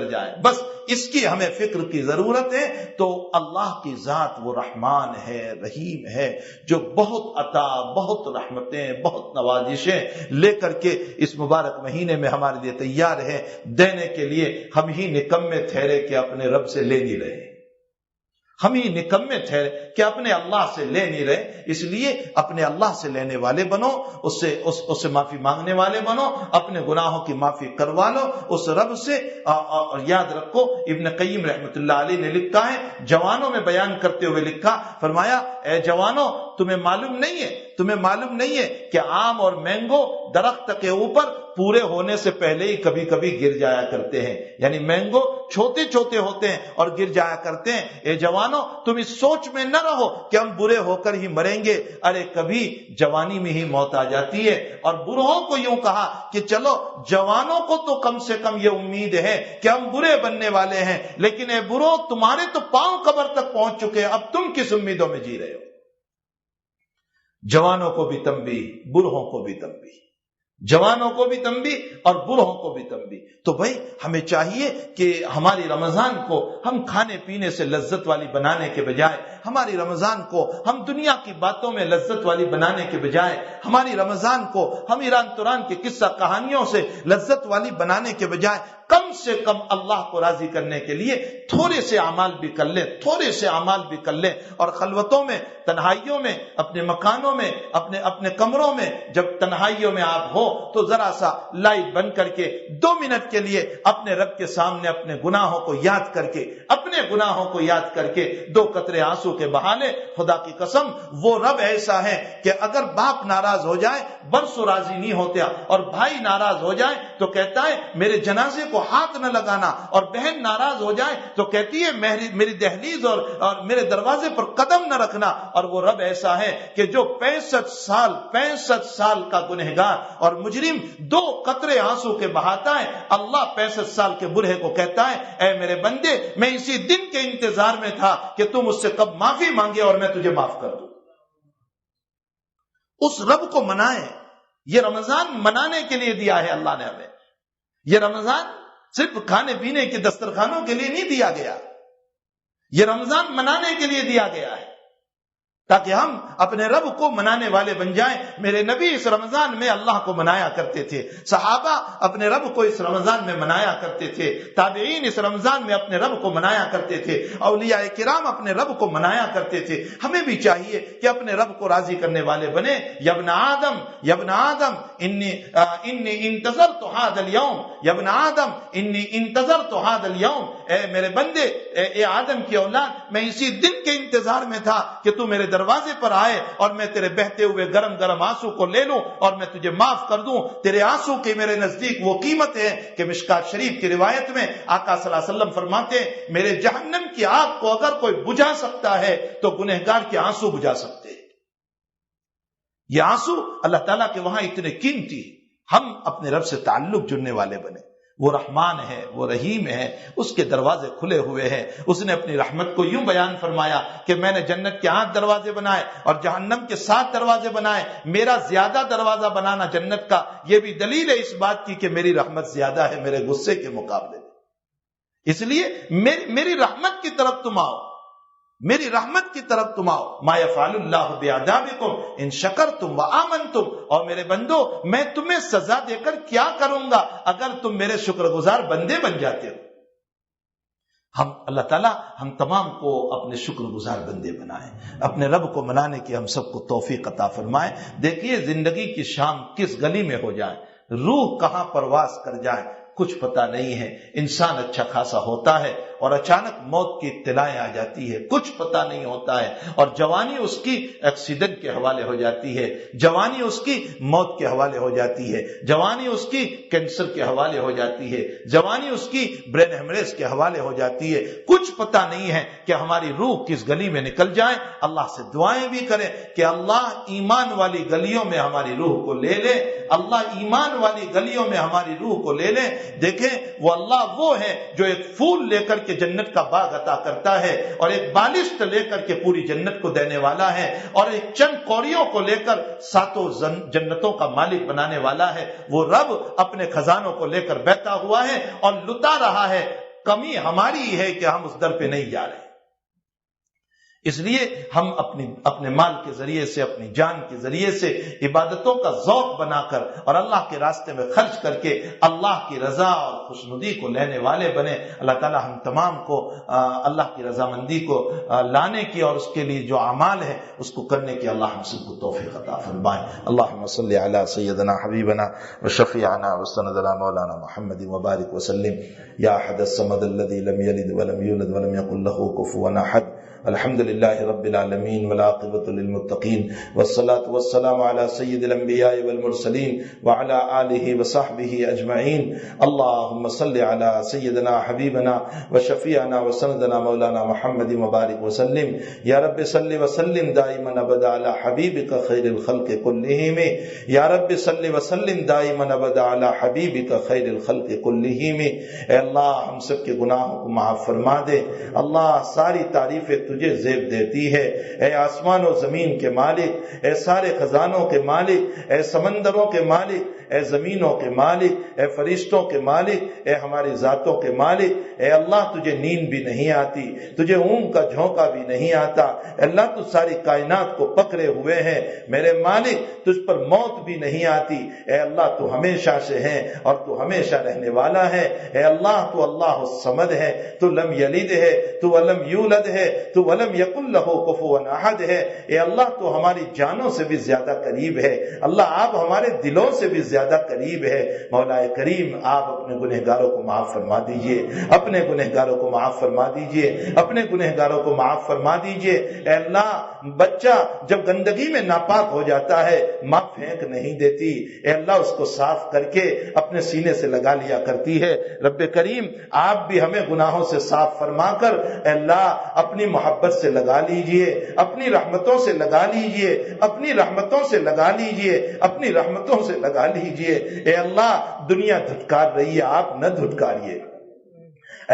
جائے، بس اس کی ہمیں فکر کی ضرورت ہے۔ تو اللہ کی ذات وہ رحمان ہے، رحیم ہے، جو بہت عطا، بہت رحمتیں، بہت نوازشیں لے کر کے اس مبارک مہینے میں ہمارے لیے تیار ہے دینے کے لیے۔ ہم ہی نکمے ٹھہرے کہ اپنے رب سے لے نہیں رہے، ہم ہی نکمے ٹھہرے کہ اپنے اللہ سے لے نہیں رہے۔ اس لیے اپنے اللہ سے لینے والے بنو، اس سے معافی مانگنے والے بنو، اپنے گناہوں کی معافی کروا لو اس رب سے۔ اور یاد رکھو ابن قیم رحمت اللہ علیہ نے لکھا ہے، جوانوں میں بیان کرتے ہوئے لکھا، فرمایا اے جوانوں تمہیں معلوم نہیں ہے کہ آم اور مینگو درخت کے اوپر پورے ہونے سے پہلے ہی کبھی کبھی گر جایا کرتے ہیں، یعنی مینگو چھوٹے چھوٹے ہوتے ہیں اور گر جایا کرتے ہیں۔ اے جوانوں، تم اس سوچ میں نہ رہو کہ ہم برے ہو کر ہی مریں گے، ارے کبھی جوانی میں ہی موت آ جاتی ہے۔ اور بوڑھوں کو یوں کہا کہ چلو جوانوں کو تو کم سے کم یہ امید ہے کہ ہم برے بننے والے ہیں، لیکن اے بوڑھو، تمہارے تو پاؤں قبر تک پہنچ چکے، اب تم کس امیدوں میں جی رہے ہو؟ جوانوں کو بھی تنبیہ، بوڑھوں کو بھی تنبیہ، جوانوں کو بھی تنبیہ اور بوڑھوں کو بھی تنبیہ۔ تو بھائی ہمیں چاہیے کہ ہماری رمضان کو ہم کھانے پینے سے لذت والی بنانے کے بجائے، ہماری رمضان کو ہم دنیا کی باتوں میں لذت والی بنانے کے بجائے، ہماری رمضان کو ہم ایران توران کے قصہ کہانیوں سے لذت والی بنانے کے بجائے کم سے کم اللہ کو راضی کرنے کے لیے تھوڑے سے اعمال بھی کر لیں، تھوڑے سے اعمال بھی کر لیں، اور خلوتوں میں، تنہائیوں میں، اپنے مکانوں میں، اپنے کمروں میں جب تنہائیوں میں آپ ہو تو ذرا سا لائٹ بند کر کے 2 منٹ کے لیے اپنے رب کے سامنے اپنے گناہوں کو یاد کر کے، اپنے گناہوں کو یاد کر کے 2 قطرے آنسو کے بہانے، خدا کی قسم وہ رب ایسا ہے کہ اگر باپ ناراض ہو جائے برسوں راضی نہیں ہوتا، اور بھائی ناراض ہو جائے تو کہتا ہے میرے جنازے کو ہاتھ نہ لگانا، اور بہن ناراض ہو جائے تو کہتی ہے میری دہلیز اور میرے دروازے پر قدم نہ رکھنا۔ اور وہ رب ایسا ہے کہ جو 65 سال کا گنہگار اور مجرم 2 قطرے آنسو کے بہاتا ہے، اللہ 65 سال کے بوڑھے کو کہتا ہے اے میرے بندے، میں اسی دن کے انتظار میں تھا کہ تم مجھ سے کب معافی مانگے اور میں تجھے معاف کر دوں۔ اس رب کو منائیں۔ یہ رمضان منانے کے لیے دیا ہے اللہ نے ہمیں۔ یہ رمضان صرف کھانے پینے کے دسترخوانوں کے لیے نہیں دیا گیا، یہ رمضان منانے کے لیے دیا گیا ہے تاکہ ہم اپنے رب کو منانے والے بن جائیں۔ میرے نبی اس رمضان میں اللہ کو منایا کرتے تھے، صحابہ اپنے رب کو اس رمضان میں منایا کرتے تھے، تابعین اس رمضان میں اپنے رب کو منایا کرتے تھے، اولیاء کرام اپنے رب کو منایا کرتے تھے۔ ہمیں بھی چاہیے کہ اپنے رب کو راضی کرنے والے بنے۔ یا ابن آدم انی انتظرت هذا اليوم، یا ابن آدم انی انتظرت هذا اليوم، اے میرے بندے، اے آدم کی اولاد، میں اسی دن کے انتظار میں تھا کہ تو میرے دروازے پر آئے اور میں تیرے بہتے ہوئے گرم گرم آنسو کو لے لوں اور میں تجھے معاف کر دوں۔ تیرے آنسو کی میرے نزدیک وہ قیمت ہے کہ مشکات شریف کی روایت میں آقا صلی اللہ علیہ وسلم فرماتے ہیں میرے جہنم کی آگ کو اگر کوئی بجھا سکتا ہے تو گنہگار کے آنسو بجھا سکتے ہیں۔ یہ آنسو اللہ تعالیٰ کے وہاں اتنے قیمتی، ہم اپنے رب سے تعلق جڑنے والے بنے۔ وہ رحمان ہے، وہ رحیم ہے، اس کے دروازے کھلے ہوئے ہیں۔ اس نے اپنی رحمت کو یوں بیان فرمایا کہ میں نے جنت کے 8 دروازے بنائے اور جہنم کے 7 دروازے بنائے۔ میرا زیادہ دروازہ بنانا جنت کا، یہ بھی دلیل ہے اس بات کی کہ میری رحمت زیادہ ہے میرے غصے کے مقابلے میں۔ اس لیے میری رحمت کی طرف تم آؤ، میری رحمت کی طرف تم آؤ۔ ما یفعل اللہ بعذابکم ان شکرتم وآمنتم، اور میرے بندو میں تمہیں سزا دے کر کیا کروں گا اگر تم میرے شکر گزار بندے بن جاتے ہو۔ ہم اللہ تعالیٰ ہم تمام کو اپنے شکر گزار بندے بنائیں، اپنے رب کو منانے کی ہم سب کو توفیق عطا فرمائیں۔ دیکھیے زندگی کی شام کس گلی میں ہو جائے، روح کہاں پرواز کر جائے کچھ پتہ نہیں ہے۔ انسان اچھا خاصا ہوتا ہے اور اچانک موت کی اطلاعیں آ جاتی ہے، کچھ پتہ نہیں ہوتا ہے، اور جوانی اس کی ایکسیڈنٹ کے حوالے ہو جاتی ہے، جوانی اس کی موت کے حوالے ہو جاتی ہے، جوانی اس کی کینسر کے حوالے ہو جاتی ہے، جوانی اس کی برین ہیمریج کے حوالے ہو جاتی ہے۔ کچھ پتہ نہیں ہے کہ ہماری روح کس گلی میں نکل جائے۔ اللہ سے دعائیں بھی کریں کہ اللہ ایمان والی گلیوں میں ہماری روح کو لے لے، اللہ ایمان والی گلیوں میں ہماری روح کو لے لے۔ دیکھیں وہ اللہ وہ ہے جو ایک پھول لے کر کے جنت کا باغ عطا کرتا ہے، اور ایک بالشت لے کر کے پوری جنت کو دینے والا ہے، اور ایک چند کوڑیوں کو لے کر 7 جنتوں کا مالک بنانے والا ہے۔ وہ رب اپنے خزانوں کو لے کر بیٹھا ہوا ہے اور لٹا رہا ہے۔ کمی ہماری ہے کہ ہم اس در پہ نہیں جا رہے۔ اس لیے ہم اپنے مال کے ذریعے سے، اپنی جان کے ذریعے سے عبادتوں کا ذوق بنا کر اور اللہ کے راستے میں خرچ کر کے اللہ کی رضا اور خوشنودی کو لینے والے بنے۔ اللہ تعالی ہم تمام کو اللہ کی رضامندی کو لانے کی اور اس کے لیے جو اعمال ہے اس کو کرنے کی اللہ ہم سب کو توفیق عطا فرمائے۔ اللہم صلی علی سیدنا حبیبنا وشفیعنا وسندنا مولانا محمد وبارک وسلم۔ یا احد الصمد الذی لم یلد ولم یولد ولم یکن له کفوا احد۔ الحمدللہ رب العالمین والعاقبۃ للمتقین والصلاة والسلام علی سید الانبیاء والمرسلین وعلی آلہ وصحبہ اجمعین. اللہم صل علی سیدنا حبیبنا وشفیعنا وسندنا مولانا محمد مبارک وسلم. یا رب صل وسلم دائما ابدا علی حبیبک خیر الخلق کلہم. یا رب صل وسلم دائما ابدا علی حبیبک خیر الخلق کلہم. اے اللہ ہم سب کے گناہوں کو معاف فرما دے. اللہ ساری تعریفیں تجھے زیب دیتی ہے. اے آسمان و زمین کے مالک، اے سارے خزانوں کے مالک، اے سمندروں کے مالک، اے زمینوں کے مالک، اے فرشتوں کے مالک، اے ہماری ذاتوں کے مالک. اے اللہ تجھے نیند بھی نہیں آتی، تجھے اونگ کا جھونکا بھی نہیں آتا. اللہ تو ساری کائنات کو پکڑے ہوئے ہیں. میرے مالک تجھ پر موت بھی نہیں آتی. اے اللہ تو ہمیشہ سے ہے اور تو ہمیشہ رہنے والا ہے. اے اللہ تو اللہ الصمد ہے، تو لم یلد ہے، تو ولم یولد ہے، تو ولم یکن لہ کفوا احد ہے. اے اللہ تو ہماری جانوں سے بھی زیادہ قریب ہے. اللہ آپ ہمارے دلوں سے بھی زیادہ قریب ہے. مولا کریم آپ اپنے گنہگاروں کو معاف فرما دیجئے، اپنے گنہگاروں کو معاف فرما دیجئے، اپنے گنہگاروں کو معاف فرما دیجئے. اے اللہ بچہ جب گندگی میں ناپاک ہو جاتا ہے ماں پھینک نہیں دیتی. اے اللہ اس کو صاف کر کے اپنے سینے سے لگا لیا کرتی ہے. رب کریم آپ بھی ہمیں گناہوں سے صاف فرما کر اے اللہ اپنی محبت سے لگا لیجئے، اپنی رحمتوں سے لگا لیجئے، اپنی رحمتوں سے لگا لیجئے، اپنی رحمتوں سے لگا لیجئے. اے اللہ دنیا دھٹکار رہی ہے، آپ نہ دھٹکاریے.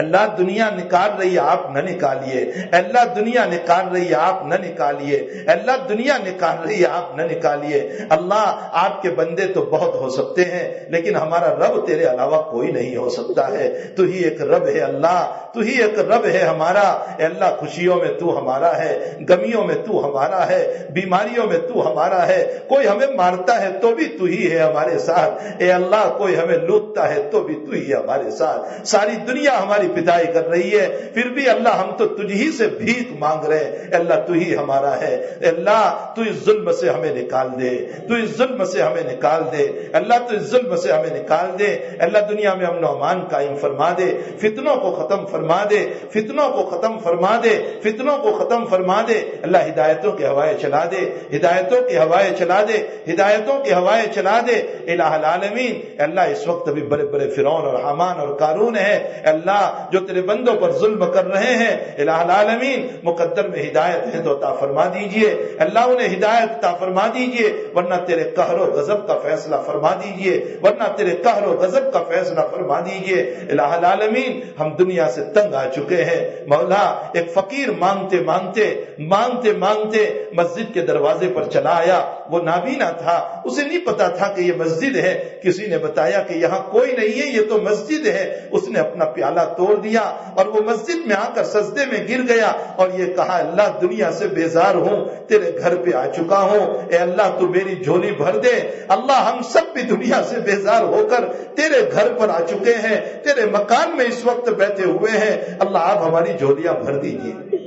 اللہ دنیا نکال رہی ہے، آپ نہ نکالیے. اللہ دنیا نکال رہی ہے، آپ نہ نکالیے. اللہ دنیا نکال رہی ہے، آپ نہ نکالیے. اللہ آپ کے بندے تو بہت ہو سکتے ہیں لیکن ہمارا رب تیرے علاوہ کوئی نہیں ہو سکتا ہے. تو ہی ایک رب ہے اللہ، تو ہی ایک رب ہے ہمارا. اے اللہ خوشیوں میں تو ہمارا ہے، غمیوں میں تو ہمارا ہے، بیماریوں میں تو ہمارا ہے. کوئی ہمیں مارتا ہے تو بھی تو ہی ہے ہمارے ساتھ. اے اللہ کوئی ہمیں لوٹتا ہے تو بھی تو ہی ہے ہمارے ساتھ. ساری دنیا ہماری پدائی کر رہی ہے پھر بھی اللہ ہم تو تجھ ہی سے بھیک مانگ رہے ہیں. اللہ تو ہی ہمارا ہے. اللہ تو اس ظلم سے ہمیں نکال دے، تو اس ظلم سے ہمیں نکال دے. اللہ تو اس ظلم سے ہمیں نکال دے. اللہ دنیا میں امن و امان قائم فرما دے، فتنوں کو ختم فرما دے، فتنوں کو ختم فرما دے، فتنوں کو ختم فرما دے. اللہ ہدایتوں کی ہوائیں چلا دے، ہدایتوں کی ہوائیں چلا دے، ہدایتوں کی ہوائیں چلا دے. الہ العالمین اللہ اس وقت بھی بڑے بڑے فرعون اور حامان اور قارون ہیں اللہ جو تیرے بندوں پر ظلم کر رہے ہیں. الہ العالمین مقدر میں ہدایت ہے تو عطا فرما دیجئے. اللہ انہیں ہدایت عطا فرما دیجئے، ورنہ تیرے قہر و غضب کا فیصلہ فرما دیجئے، ورنہ تیرے قہر و غضب کا فیصلہ فرما دیجئے. الہ العالمین ہم دنیا سے تنگ آ چکے ہیں مولا. ایک فقیر مانگتے مانگتے مانگتے مانگتے مسجد کے دروازے پر چلا آیا. وہ نابینا تھا، اسے نہیں پتا تھا کہ یہ مسجد ہے. کسی نے بتایا کہ یہاں کوئی نہیں ہے، یہ تو مسجد ہے. اس نے اپنا پیالہ توڑ دیا اور وہ مسجد میں آ کر سجدے میں گر گیا اور یہ کہا اللہ دنیا سے بیزار ہوں، تیرے گھر پہ آ چکا ہوں. اے اللہ تو میری جھولی بھر دے. اللہ ہم سب بھی دنیا سے بیزار ہو کر تیرے گھر پر آ چکے ہیں، تیرے مکان میں اس وقت بیٹھے ہوئے ہیں. اللہ آپ ہماری جھولیاں بھر دیجیے.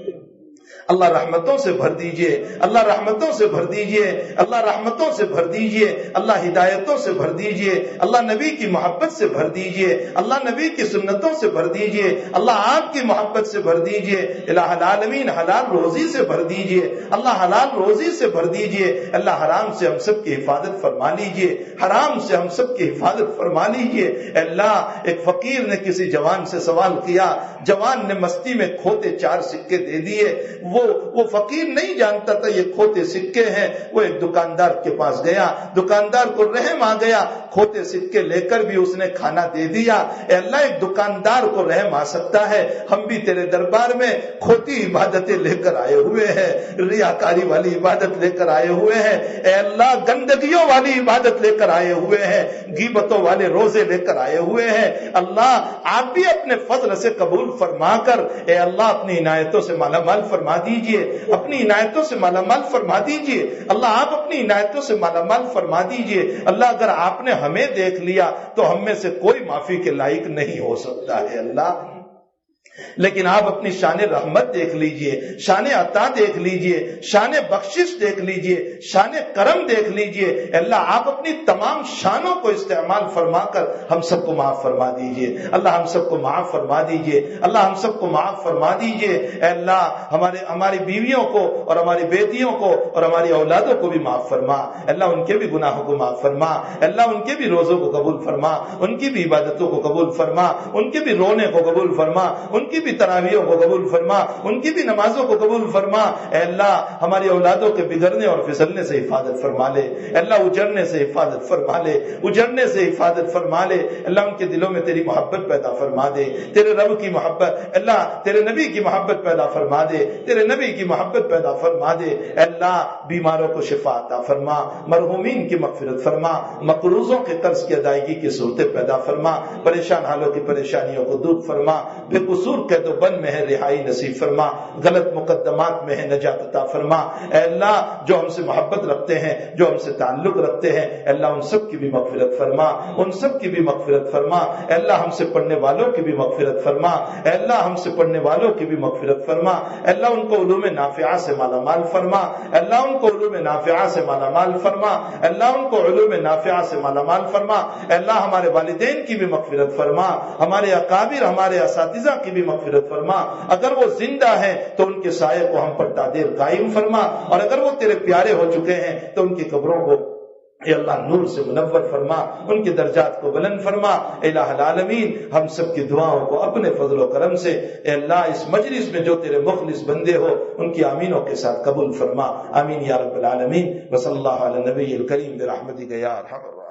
اللہ رحمتوں سے بھر دیجئے، اللہ رحمتوں سے بھر دیجئے، اللہ رحمتوں سے بھر دیجئے، اللہ ہدایتوں سے بھر دیجئے، اللہ نبی کی محبت سے بھر دیجئے، اللہ نبی کی سنتوں سے بھر دیجئے، اللہ آپ کی محبت سے بھر دیجئے. الہ العالمین حلال روزی سے بھر دیجئے، اللہ حلال روزی سے بھر دیجئے. اللہ حرام سے ہم سب کی حفاظت فرما لیجئے، حرام سے ہم سب کی حفاظت فرما لیجئے. اللہ ایک فقیر نے کسی جوان سے سوال کیا، جوان نے مستی میں کھوتے 4 سکے دے دیے. وہ فقیر نہیں جانتا تھا یہ کھوتے سکے ہیں. وہ ایک دکاندار کے پاس گیا، دکاندار کو رحم آ گیا، کھوتے سکے لے کر بھی اس نے کھانا دے دیا. اے اللہ ایک دکاندار کو رحم آ سکتا ہے، ہم بھی تیرے دربار میں کھوتی عبادتیں لے کر آئے ہوئے ہیں، ریاکاری والی عبادت لے کر آئے ہوئے ہیں. اے اللہ گندگیوں والی عبادت لے کر آئے ہوئے ہیں، غیبتوں والے روزے لے کر آئے ہوئے ہیں. اللہ آپ بھی اپنے فضل سے قبول فرما کر اے اللہ اپنی عنایتوں سے مالا مال فرما دیجئے، اپنی عنایتوں سے مالا مال فرما دیجئے. اللہ آپ اپنی عنایتوں سے مالا مال فرما دیجئے. اللہ اگر آپ نے ہمیں دیکھ لیا تو ہم میں سے کوئی معافی کے لائق نہیں ہو سکتا ہے. اللہ لیکن آپ اپنی شان رحمت دیکھ لیجئے، شان عطا دیکھ لیجئے، شان بخشش دیکھ لیجئے، شان کرم دیکھ لیجئے۔ اللہ آپ اپنی تمام شانوں کو استعمال فرما کر ہم سب کو معاف فرما دیجئے۔ اللہ ہم سب کو معاف فرما دیجئے، اللہ ہم سب کو معاف فرما دیجئے۔ اے اللہ ہماری بیویوں کو اور ہماری بیٹیوں کو اور ہماری اولادوں کو بھی معاف فرما۔ اللہ ان کے بھی گناہوں کو معاف فرما، اللہ ان کے بھی روزوں کو قبول فرما، ان کی بھی عبادتوں کو قبول فرما، ان کے بھی رونے کو قبول فرما، ان کی بھی تراویحوں کو قبول فرما، ان کی بھی نمازوں کو قبول فرما۔ اے اللہ ہماری اولادوں کے بگڑنے اور پھسلنے سے حفاظت فرما لے، اللہ اجڑنے سے حفاظت فرما لے، اجڑنے سے حفاظت فرما لے۔ اللہ ان کے دلوں میں تیری محبت پیدا فرما دے، تیرے رب کی محبت، اللہ تیرے نبی کی محبت پیدا فرما دے، تیرے نبی کی محبت پیدا فرما دے۔ اے اللہ بیماروں کو شفا عطا فرما، مرحومین کی مغفرت فرما، مقروضوں کے قرض کی ادائیگی کی صورتیں پیدا فرما، پریشان حالوں کی پریشانیوں کو دور فرما، بے قصور قید و بند میں ہے رہائی نصیب فرما، غلط مقدمات میں ہے نجات عطا فرما۔ اے اللہ جو ہم سے محبت رکھتے ہیں، جو ہم سے تعلق رکھتے ہیں، اے اللہ ان سب کی بھی مغفرت فرما، ان سب کی بھی مغفرت فرما۔ اے اللہ ہم سے پڑھنے والوں کی بھی مغفرت فرما، اے اللہ ہم سے پڑھنے والوں کی بھی مغفرت فرما۔ اے اللہ ان کو علوم نافعہ سے مالا مال فرما، اے اللہ ان کو علوم نافعہ سے مالا مال فرما، اے اللہ ان کو علوم نافعہ سے مالا مال فرما۔ اے اللہ ہمارے والدین کی بھی مغفرت فرما، ہمارے اکابر ہمارے اساتذہ کی بھی مغفرت فرما۔ اگر وہ زندہ ہیں تو ان کے سائے کو ہم پر تا دیر قائم فرما، اور اگر وہ تیرے پیارے ہو چکے ہیں تو ان کی قبروں کو اے اللہ نور سے منور فرما، ان کے درجات کو بلند فرما۔ الہ العالمین ہم سب کی دعاؤں کو اپنے فضل و کرم سے اے اللہ اس مجلس میں جو تیرے مخلص بندے ہو ان کی آمینوں کے ساتھ قبول فرما۔ آمین یا رب العالمین۔ وصلی اللہ علی نبی الکریم برحمتک یا ارحم الراحمین۔